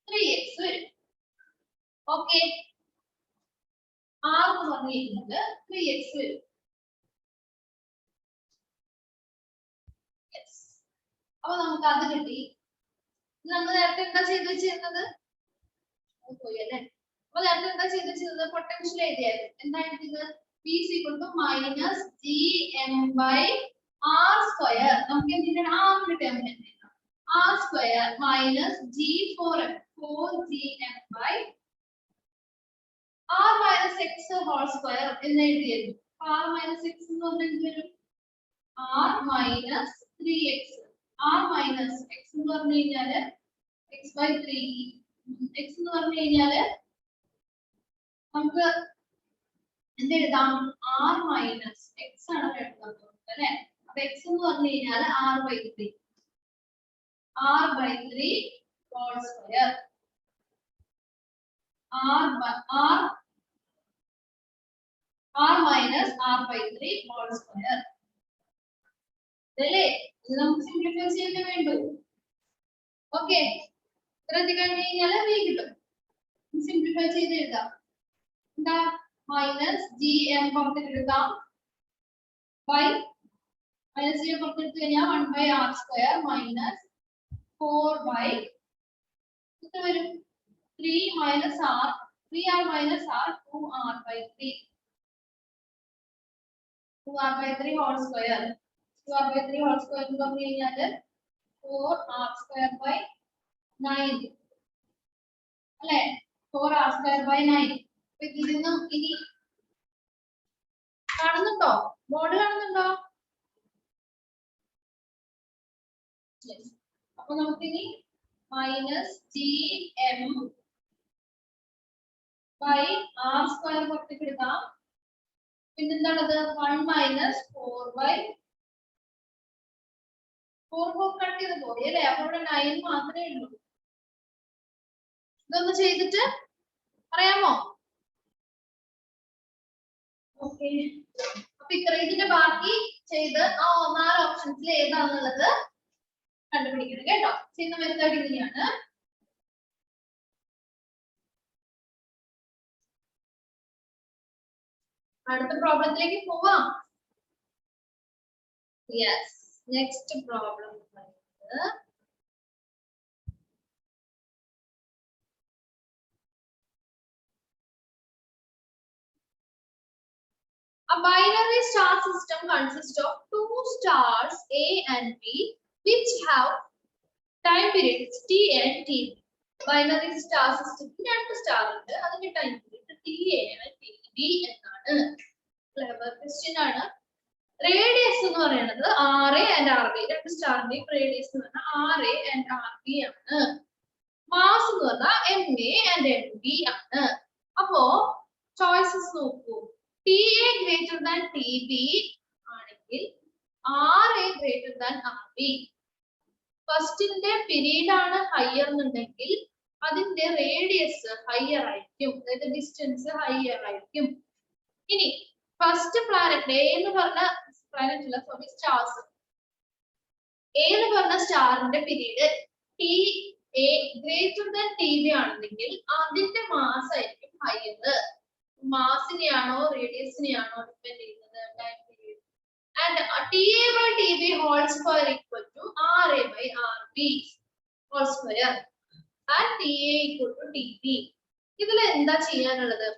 A: 3x വരും. ഓക്കെ, r എന്ന് പറഞ്ഞിരിക്കുന്നത് 3x വരും. അപ്പൊ നമുക്ക് അത് കിട്ടി. നമ്മൾ നേരത്തെ എന്താ ചെയ്ത് വെച്ചിരുന്നത്? പോയി അല്ലേ? അപ്പൊ നേരത്തെ എന്താ ചെയ്ത് വെച്ചിരുന്നത്? Potential എഴുതിയായിരുന്നു. എന്തായിരുന്നത്? p is equal to minus gm by r square. നമുക്ക് എന്തിനാണ് r ന്റെ ടേം എഴുതാം? r square minus g4m 4gm by r minus x whole square എന്ന് എഴുതിയിരുന്നു. r minus x എന്ന് പറഞ്ഞാൽ എന്ത് വരും? r minus 3x. r minus x എന്ന് പറഞ്ഞു കഴിഞ്ഞാൽ x by 3. x എന്ന് പറഞ്ഞു കഴിഞ്ഞാൽ നമുക്ക് എന്ത് എഴുതാം? r minus x ആണ് എഴുതുന്നത് അല്ലേ? അപ്പൊ x എന്ന് പറഞ്ഞു കഴിഞ്ഞാൽ r by 3. r by 3 whole square. r minus r by 3 whole square. അല്ലേ? ഇത് നമുക്ക് സിംപ്ലിഫൈ ചെയ്യേ വേണ്ടൂ. ഓക്കെ, ഇത്രത്തി കഴിഞ്ഞ് കഴിഞ്ഞാൽ v കിട്ടും. സിംപ്ലിഫൈ ചെയ്ത് എഴുതാം. എന്താ? മൈനസ് ജി എം പുറത്തേക്ക് എടുക്കാം ബൈ മൈനസ് ജി പുറത്തെടുത്ത് കഴിഞ്ഞാൽ 1 by r square minus 4 by ഇത് വരും 3 minus r 3r minus r 2r by 3 2r by 3 whole square. 2r by 3 whole square എന്ന് പറഞ്ഞു കഴിഞ്ഞാൽ 4r square by 9 അല്ലേ? 4r square by 9. ഇതിൽ നിന്നും ഇനി കാണുന്നുണ്ടോ? ബോർഡ് കാണുന്നുണ്ടോ? അപ്പൊ നമുക്കിനി minus G M by R square പുറത്തേക്ക് എടുക്കാം. പിന്നെന്താണത്? 1 മൈനസ് 4 ബൈ 4 കട്ട് ചെയ്ത് പോയി അല്ലേ? അപ്പൊ ഇവിടെ 9 മാത്രമേ ഉള്ളൂ. ഇതൊന്ന് ചെയ്തിട്ട് പറയാമോ? ഓക്കെ, അപ്പൊ ഇത്ര ഇതിന്റെ ബാക്കി ചെയ്ത് ആ 4 ഓപ്ഷൻസിൽ ഏതാണെന്നുള്ളത് കണ്ടുപിടിക്കണം കേട്ടോ. ചെയ്യുന്ന മെത്തേഡ് ഇങ്ങനെയാണ്. അടുത്ത പ്രോബ്ലത്തിലേക്ക് പോവാം. Yes, next problem a binary star system consists of two stars A and B which have time periods T and TB. Binary star system രണ്ട് സ്റ്റാർ ഉണ്ട്, അതിന്റെ time period TA and TB എന്നാണ്. Clever question ആണ്. Radius എന്ന് പറയുന്നത് RA and RB, രണ്ട് സ്റ്റാറിന്റെയും radius എന്ന് പറഞ്ഞാൽ RA and RB ആണ്. മാസ് എന്ന് പറഞ്ഞാൽ MA and MB ആണ്. അപ്പോ ചോയ്സസ് നോക്കൂ. TA greater than TB ആണെങ്കിൽ RA greater than RB. ഫസ്റ്റിന്റെ പീരീഡ് ആണ് ഹയർ എന്നുണ്ടെങ്കിൽ അതിന്റെ റേഡിയസ് ഹയർ ആയിരിക്കും, അതായത് ഡിസ്റ്റൻസ് ഹയർ ആയിരിക്കും. ഇനി ഫസ്റ്റ് പ്ലാനറ്റ് എ എന്ന് പറഞ്ഞ പ്ലാനറ്റ് അല്ല, സോറി, സ്റ്റാർസ് എ എന്ന് പറഞ്ഞ സ്റ്റാറിന്റെ period TA greater than TB ആണെങ്കിൽ അതിന്റെ മാസ് ആയിരിക്കും ഹയർ. മാസിനെയാണോ റേഡിയസിനെയാണോ ഡിപെൻഡ് ചെയ്യുന്നത് time period. And TA by TB whole square equal to RA by RB whole square and TA equal to TB. ഇതിൽ എന്താ ചെയ്യാനുള്ളത്?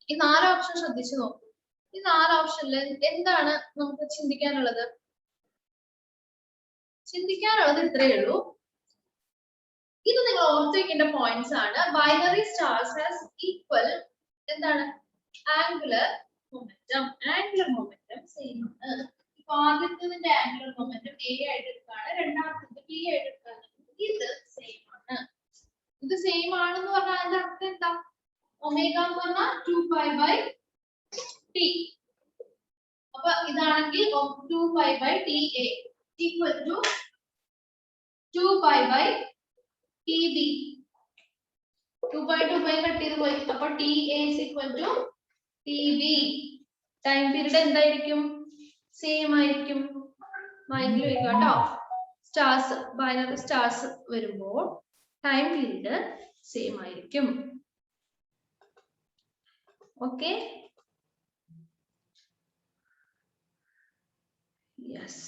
A: ഈ 4 ഓപ്ഷൻ ശ്രദ്ധിച്ചു നോക്കൂ. ഈ 4 ഓപ്ഷനിൽ എന്താണ് നമുക്ക് ചിന്തിക്കാനുള്ളത്? ചിന്തിക്കാനുള്ളത് ഇത്രയേ ഉള്ളൂ. ഇത് നിങ്ങൾ ഓർത്ത് വെക്കേണ്ട പോയിന്റ്സ് ആണ്. ബൈനറി സ്റ്റാർസ് ഹാസ് ഈക്വൽ എന്താണ്? Angular momentum. Angular momentum same ആണ്. ഇപ്പൊ ആദ്യത്തിന്റെ ആംഗുലർ മൊമെന്റം A ആയിട്ട് എടുക്കുകയാണ്, രണ്ടാമത്തെ B ആയിട്ട് എടുക്കുകയാണെങ്കിൽ ഇത് സെയിം ആണ്. ഇത് സെയിം ആണെന്ന് പറഞ്ഞാൽ അതിന്റെ അർത്ഥം എന്താ? ഒമേഗ എന്ന് പറഞ്ഞാൽ 2π by t. അപ്പൊ ഇതാണെങ്കിൽ 2π by TA equal to 2π by TB. 2π cut ചെയ്ത് പോയി. അപ്പൊ TA is equal to TB. Time period എന്തായിരിക്കും? സെയിം ആയിരിക്കും. മൈൻഡിൽ വെക്കുക കേട്ടോ. സ്റ്റാർസ്, ബൈനറി സ്റ്റാർസ് വരുമ്പോൾ ടൈം പീരീഡ് സെയിം ആയിരിക്കും. Okay, yes.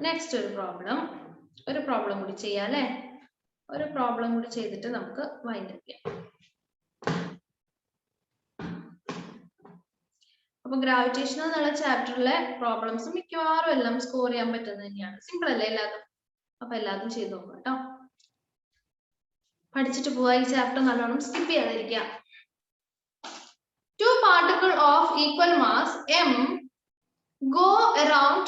A: നെക്സ്റ്റ് ഒരു പ്രോബ്ലം കൂടി ചെയ്യാം അല്ലേ? ഒരു പ്രോബ്ലം കൂടി ചെയ്തിട്ട് നമുക്ക് വൈൻഡ് അപ്പ് ചെയ്യാം. അപ്പൊ ഗ്രാവിറ്റേഷൻ എന്നുള്ള ചാപ്റ്ററിലെ പ്രോബ്ലംസ് മിക്കവാറും എല്ലാം സ്കോർ ചെയ്യാൻ പറ്റുന്നത് തന്നെയാണ്. സിമ്പിൾ അല്ലേ എല്ലാതും? അപ്പൊ എല്ലാതും ചെയ്ത് നോക്കാം കേട്ടോ. പഠിച്ചിട്ട് പോവാ. ഈ ചാപ്റ്റർ നല്ലോണം സ്കിപ്പ് ചെയ്യാതിരിക്കുക. 2 particles of equal mass m go around,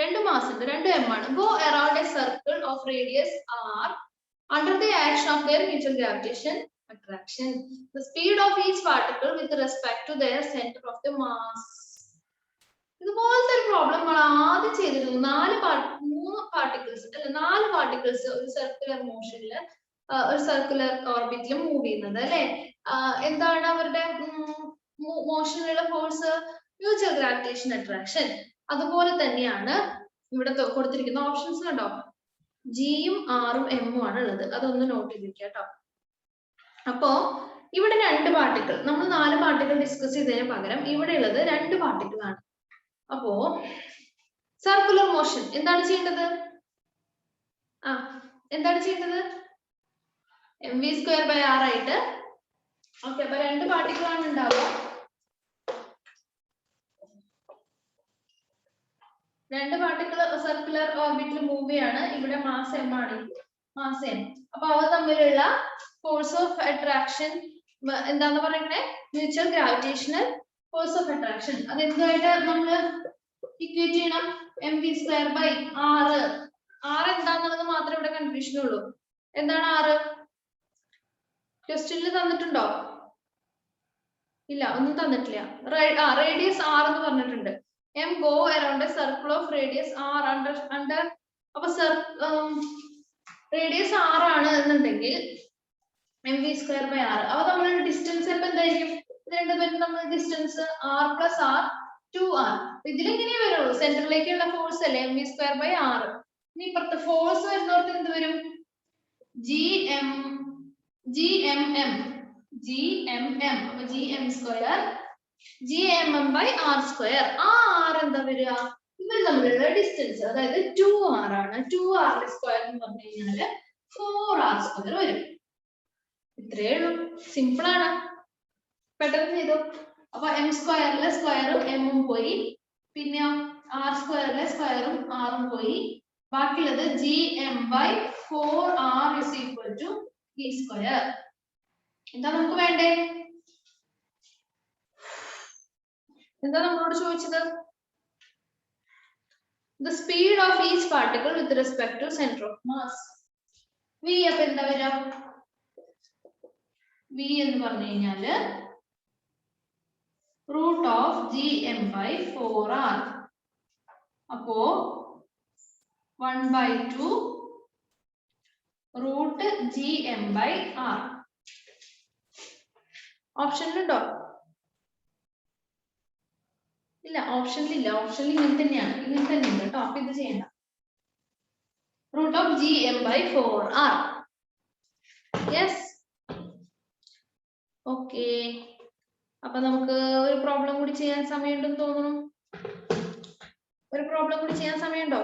A: 2 mass ഉണ്ട്, 2 m ആണ്, go around a circle of radius r under the action of their mutual gravitation attraction. The speed of each particle with respect to their center of the mass. ഇതുപോലത്തെ ഒരു problem നമ്മൾ ആദ്യം ചെയ്തിരുന്നു. 4 particles ഒരു circular മോഷനിൽ, ഒരു circular ഓർബിറ്റിൽ move ചെയ്യുന്നത് അല്ലെ. എന്താണ് അവരുടെ മോഷനിലുള്ള ഫോഴ്സ്? Mutual gravitation attraction. അതുപോലെ തന്നെയാണ് ഇവിടെ കൊടുത്തിരിക്കുന്ന ഓപ്ഷൻസ് കണ്ടോ? ജിയും ആറും എമ്മും ആണ് ഉള്ളത്. അതൊന്ന് നോട്ട് ചെയ്തിരിക്കുക കേട്ടോ. അപ്പോ ഇവിടെ 2 പാർട്ടിക്കിൾ, നമ്മൾ 4 പാർട്ടിക്കിൾ ഡിസ്കസ് ചെയ്തതിന് പകരം ഇവിടെ ഉള്ളത് 2 പാർട്ടിക്കിൾ ആണ്. അപ്പോ സർക്കുലർ മോഷൻ എന്താണ് ചെയ്യേണ്ടത്? എന്താണ് ചെയ്യേണ്ടത്? mv²r ആയിട്ട്. ഓക്കെ, അപ്പൊ 2 പാർട്ടിക്കിൾ ആണ് ഉണ്ടാവുക. 2 പാർട്ടിക്കിൾ സർക്കുലർ ഓർബിറ്റിൽ മൂവ് ചെയ്യാണ്. ഇവിടെ മാസ് m ആണ്, മാസ് m. അപ്പൊ അവ തമ്മിലുള്ള ഫോഴ്സ് ഓഫ് അട്രാക്ഷൻ എന്താന്ന് പറയുന്നത്? Mutual gravitational force of attraction. അത് എന്തായിട്ട് നമ്മൾ ഇക്വേറ്റ് ചെയ്യണം? mv²r. r എന്താന്നുള്ളത് മാത്രമേ ഇവിടെ കൺഫ്യൂഷൻ ഉള്ളൂ. എന്താണ് r? ക്വസ്റ്റ്യനിൽ തന്നിട്ടുണ്ടോ? ഇല്ല, ഒന്നും തന്നിട്ടില്ല. റേഡിയസ് r എന്ന് പറഞ്ഞിട്ടുണ്ട്. m go around a circle of radius r under അപ്പൊ റേഡിയസ് r ആണ് എന്നുണ്ടെങ്കിൽ mv²r. അവ തമ്മിലുള്ള ഡിസ്റ്റൻസ് ഇപ്പൊ എന്തായിരിക്കും? രണ്ടുപേരും തമ്മിലുള്ള ഡിസ്റ്റൻസ് r + r 2r. ഇതിലെങ്ങനെ വരുള്ളൂ? സെന്ററിലേക്കുള്ള ഫോഴ്സ് അല്ലേ mv²r. ഇനി ഇപ്പുറത്തെ ഫോഴ്സ് വരുന്നവർക്ക് എന്ത് വരും? gmm. അപ്പൊ gmm/r². ആ r എന്താ വരിക? ഇവർ തമ്മിലുള്ള ഡിസ്റ്റൻസ്, അതായത് 2r ആണ്. 2r² എന്ന് പറഞ്ഞു കഴിഞ്ഞാല് 4r² വരും. ഇത്രയേ ഉള്ളൂ, സിമ്പിൾ ആണ്, പെട്ടെന്ന് ചെയ്തു. അപ്പൊ m²ലെ സ്ക്വയറും m പോയി, പിന്നെ r²ലെ സ്ക്വയറും r പോയി. ബാക്കിയുള്ളത് gm/4r = v². എന്താ നമുക്ക് വേണ്ടേ? എന്താ നമ്മളോട് ചോദിച്ചത്? The speed of each particle with respect to center of mass. v അപ്പൊ എന്താ വരിക? v എന്ന് പറഞ്ഞു കഴിഞ്ഞാല് √gm/4r. അപ്പോ 1/2 √gm/r. ഓപ്ഷനിലുണ്ടോ? ഇല്ല, ഓപ്ഷനിലില്ല. ഓപ്ഷനിൽ ഇങ്ങനെ തന്നെയാണ്, ഇങ്ങനെ തന്നെയുണ്ട് കേട്ടോ. അപ്പൊ ഇത് ചെയ്യണ്ട. √gm/4r. Yes, okay. അപ്പൊ നമുക്ക് ഒരു പ്രോബ്ലം കൂടി ചെയ്യാൻ സമയമുണ്ടെന്ന് തോന്നുന്നു. ഒരു പ്രോബ്ലം കൂടി ചെയ്യാൻ സമയമുണ്ടോ?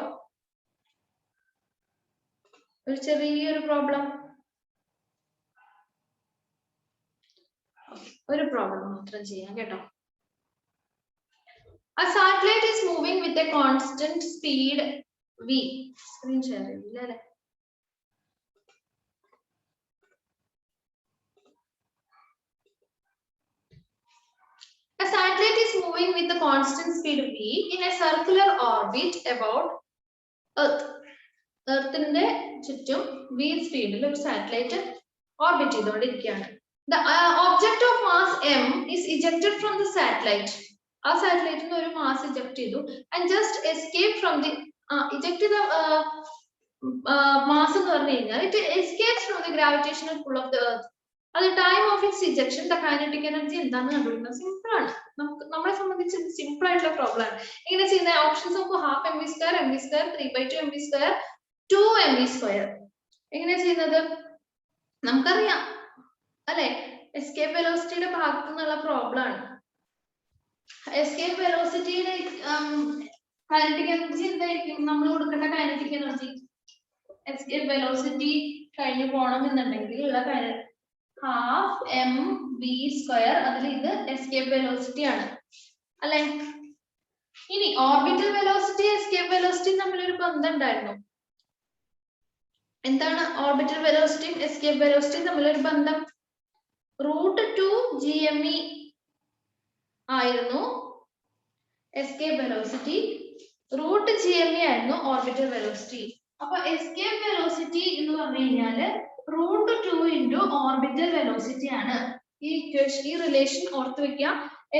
A: ഒരു ചെറിയൊരു പ്രോബ്ലം, ഒരു പ്രോബ്ലം മാത്രം ചെയ്യാം കേട്ടോ. A satellite is moving with a constant speed v. Screen share ചെയ്യില്ല അല്ലേ? A satellite is moving with a constant speed v in a circular orbit about Earth. Earthന്റെ ചുറ്റും v സ്പീഡിൽ ഒരു സാറ്റലൈറ്റ് ഓർബിറ്റ് ചെയ്തുകൊണ്ടിരിക്കുകയാണ്. The object of mass m is ejected from the satellite. ആ സാറ്റലൈറ്റിന് ഒരു mass eject ചെയ്തു and just escape from the eject ചെയ്ത mass എന്ന് പറഞ്ഞു കഴിഞ്ഞാൽ it escapes from the gravitational pull of the earth. അത് time of its ejection the kinetic energy എന്താണെന്ന് കണ്ടുപിടിക്കുന്നത് സിമ്പിൾ ആണ്. നമ്മളെ സംബന്ധിച്ച് സിമ്പിൾ ആയിട്ടുള്ള പ്രോബ്ലം ആണ്. എങ്ങനെ ചെയ്യുന്ന ഓപ്ഷൻസ് നോക്കൂ. Half mv square, mv square, 3/2 mv square, 2 mv square. എങ്ങനെ ചെയ്യുന്നത് നമുക്കറിയാം അല്ലെ. എസ്കേപ്പ് വെലോസിറ്റിയുടെ ഭാഗത്തു നിന്നുള്ള പ്രോബ്ലം ആണ്. എസ്കേപ്പ് വെലോസിറ്റിയുടെ കൈനറ്റിക് എനർജി എന്തായിരിക്കും? നമ്മൾ കൊടുക്കേണ്ട കൈനറ്റിക് എനർജി എസ്കേപ്പ് വെലോസിറ്റി കഴിഞ്ഞു പോകണം എന്നുണ്ടെങ്കിൽ ഉള്ള ഹാഫ് എം വി സ്ക്വയർ. അതിൽ ഇത് എസ്കേപ്പ് വെലോസിറ്റി ആണ് അല്ലെ. ഇനി ഓർബിറ്റൽ വെലോസിറ്റി എസ്കേപ്പ് വെലോസിറ്റി തമ്മിലൊരു ബന്ധം ഉണ്ടായിരുന്നു. എന്താണ് ഓർബിറ്റൽ വെലോസിറ്റിയും എസ്കേപ്പ് വെലോസിറ്റിയും തമ്മിലൊരു ബന്ധം? √2 GME ആയിരുന്നു എസ്കേപ്പ് വെലോസിറ്റി, √GME ആയിരുന്നു ഓർബിറ്റൽ വെലോസിറ്റി. അപ്പൊ എസ്കേപ്പ് വെലോസിറ്റി എന്ന് പറഞ്ഞു കഴിഞ്ഞാല് √2 ഇൻറ്റു ഓർബിറ്റൽ വെലോസിറ്റി ആണ്. ഈ റിലേഷൻ ഓർത്ത് വെക്കുക.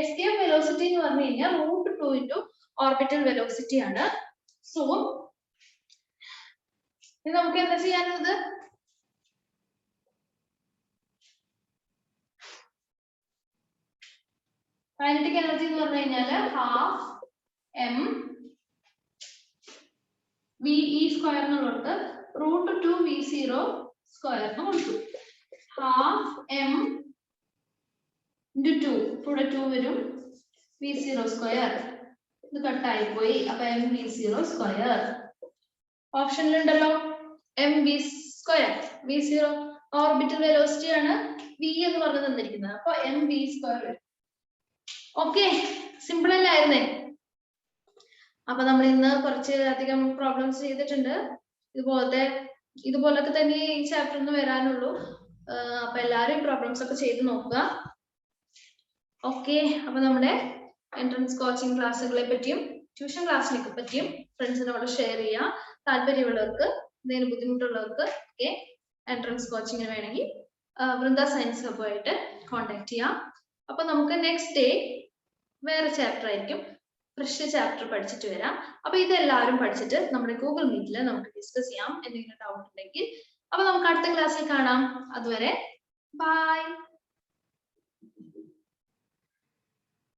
A: എസ്കേപ്പ് വെലോസിറ്റി എന്ന് പറഞ്ഞു കഴിഞ്ഞാൽ √2 ഇൻറ്റു ഓർബിറ്റൽ വെലോസിറ്റി ആണ്. സോ ഇത് നമുക്ക് എന്താ ചെയ്യാനുള്ളത്? കൈനറ്റിക് എനർജി എന്ന് പറഞ്ഞു കഴിഞ്ഞാല് half M V E square എന്നുള്ളത് √2 V0 സ്ക്വയർ എന്ന് കൊടുത്തു. ഹാഫ് എം ഇൻറ്റു 2, ഇവിടെ 2 വരും, V0 സ്ക്വയർ. ഇത് കട്ടായി പോയി. അപ്പൊ എം V0 സ്ക്വയർ ഓപ്ഷനിലുണ്ടല്ലോ. M V square, V0 orbital velocity ആണ് വി എന്ന് പറഞ്ഞു തന്നിരിക്കുന്നത്. അപ്പൊ എം വി സ്ക്വയർ വരും. ഓക്കെ, സിമ്പിൾ അല്ലായിരുന്നേ? അപ്പൊ നമ്മൾ ഇന്ന് കുറച്ച് അധികം പ്രോബ്ലംസ് ചെയ്തിട്ടുണ്ട്. ഇതുപോലൊക്കെ തന്നെ ഈ ചാപ്റ്ററിന് വരാനുള്ളൂ. അപ്പൊ എല്ലാവരും പ്രോബ്ലംസ് ഒക്കെ ചെയ്ത് നോക്കുക. ഓക്കെ, അപ്പൊ നമ്മുടെ എൻട്രൻസ് കോച്ചിങ് ക്ലാസ്സുകളെ പറ്റിയും ട്യൂഷൻ ക്ലാസ്സിനെ പറ്റിയും ഫ്രണ്ട്സിനോട് ഷെയർ ചെയ്യുക. താല്പര്യമുള്ളവർക്ക്, എന്തെങ്കിലും ബുദ്ധിമുട്ടുള്ളവർക്ക് ഒക്കെ എൻട്രൻസ് കോച്ചിങ്ങിന് വേണമെങ്കിൽ വൃന്ദ സയൻസ് ഹബ്ബുമായിട്ട് കോൺടാക്ട് ചെയ്യാം. അപ്പൊ നമുക്ക് നെക്സ്റ്റ് ഡേ വേറെ ചാപ്റ്റർ ആയിരിക്കും, ഫ്രഷ് ചാപ്റ്റർ പഠിച്ചിട്ട് വരാം. അപ്പൊ ഇതെല്ലാവരും പഠിച്ചിട്ട് നമ്മുടെ ഗൂഗിൾ മീറ്റിൽ നമുക്ക് ഡിസ്കസ് ചെയ്യാം എന്തെങ്കിലും ഡൗട്ട് ഉണ്ടെങ്കിൽ. അപ്പൊ നമുക്ക് അടുത്ത ക്ലാസ്സിൽ കാണാം. അതുവരെ ബൈ.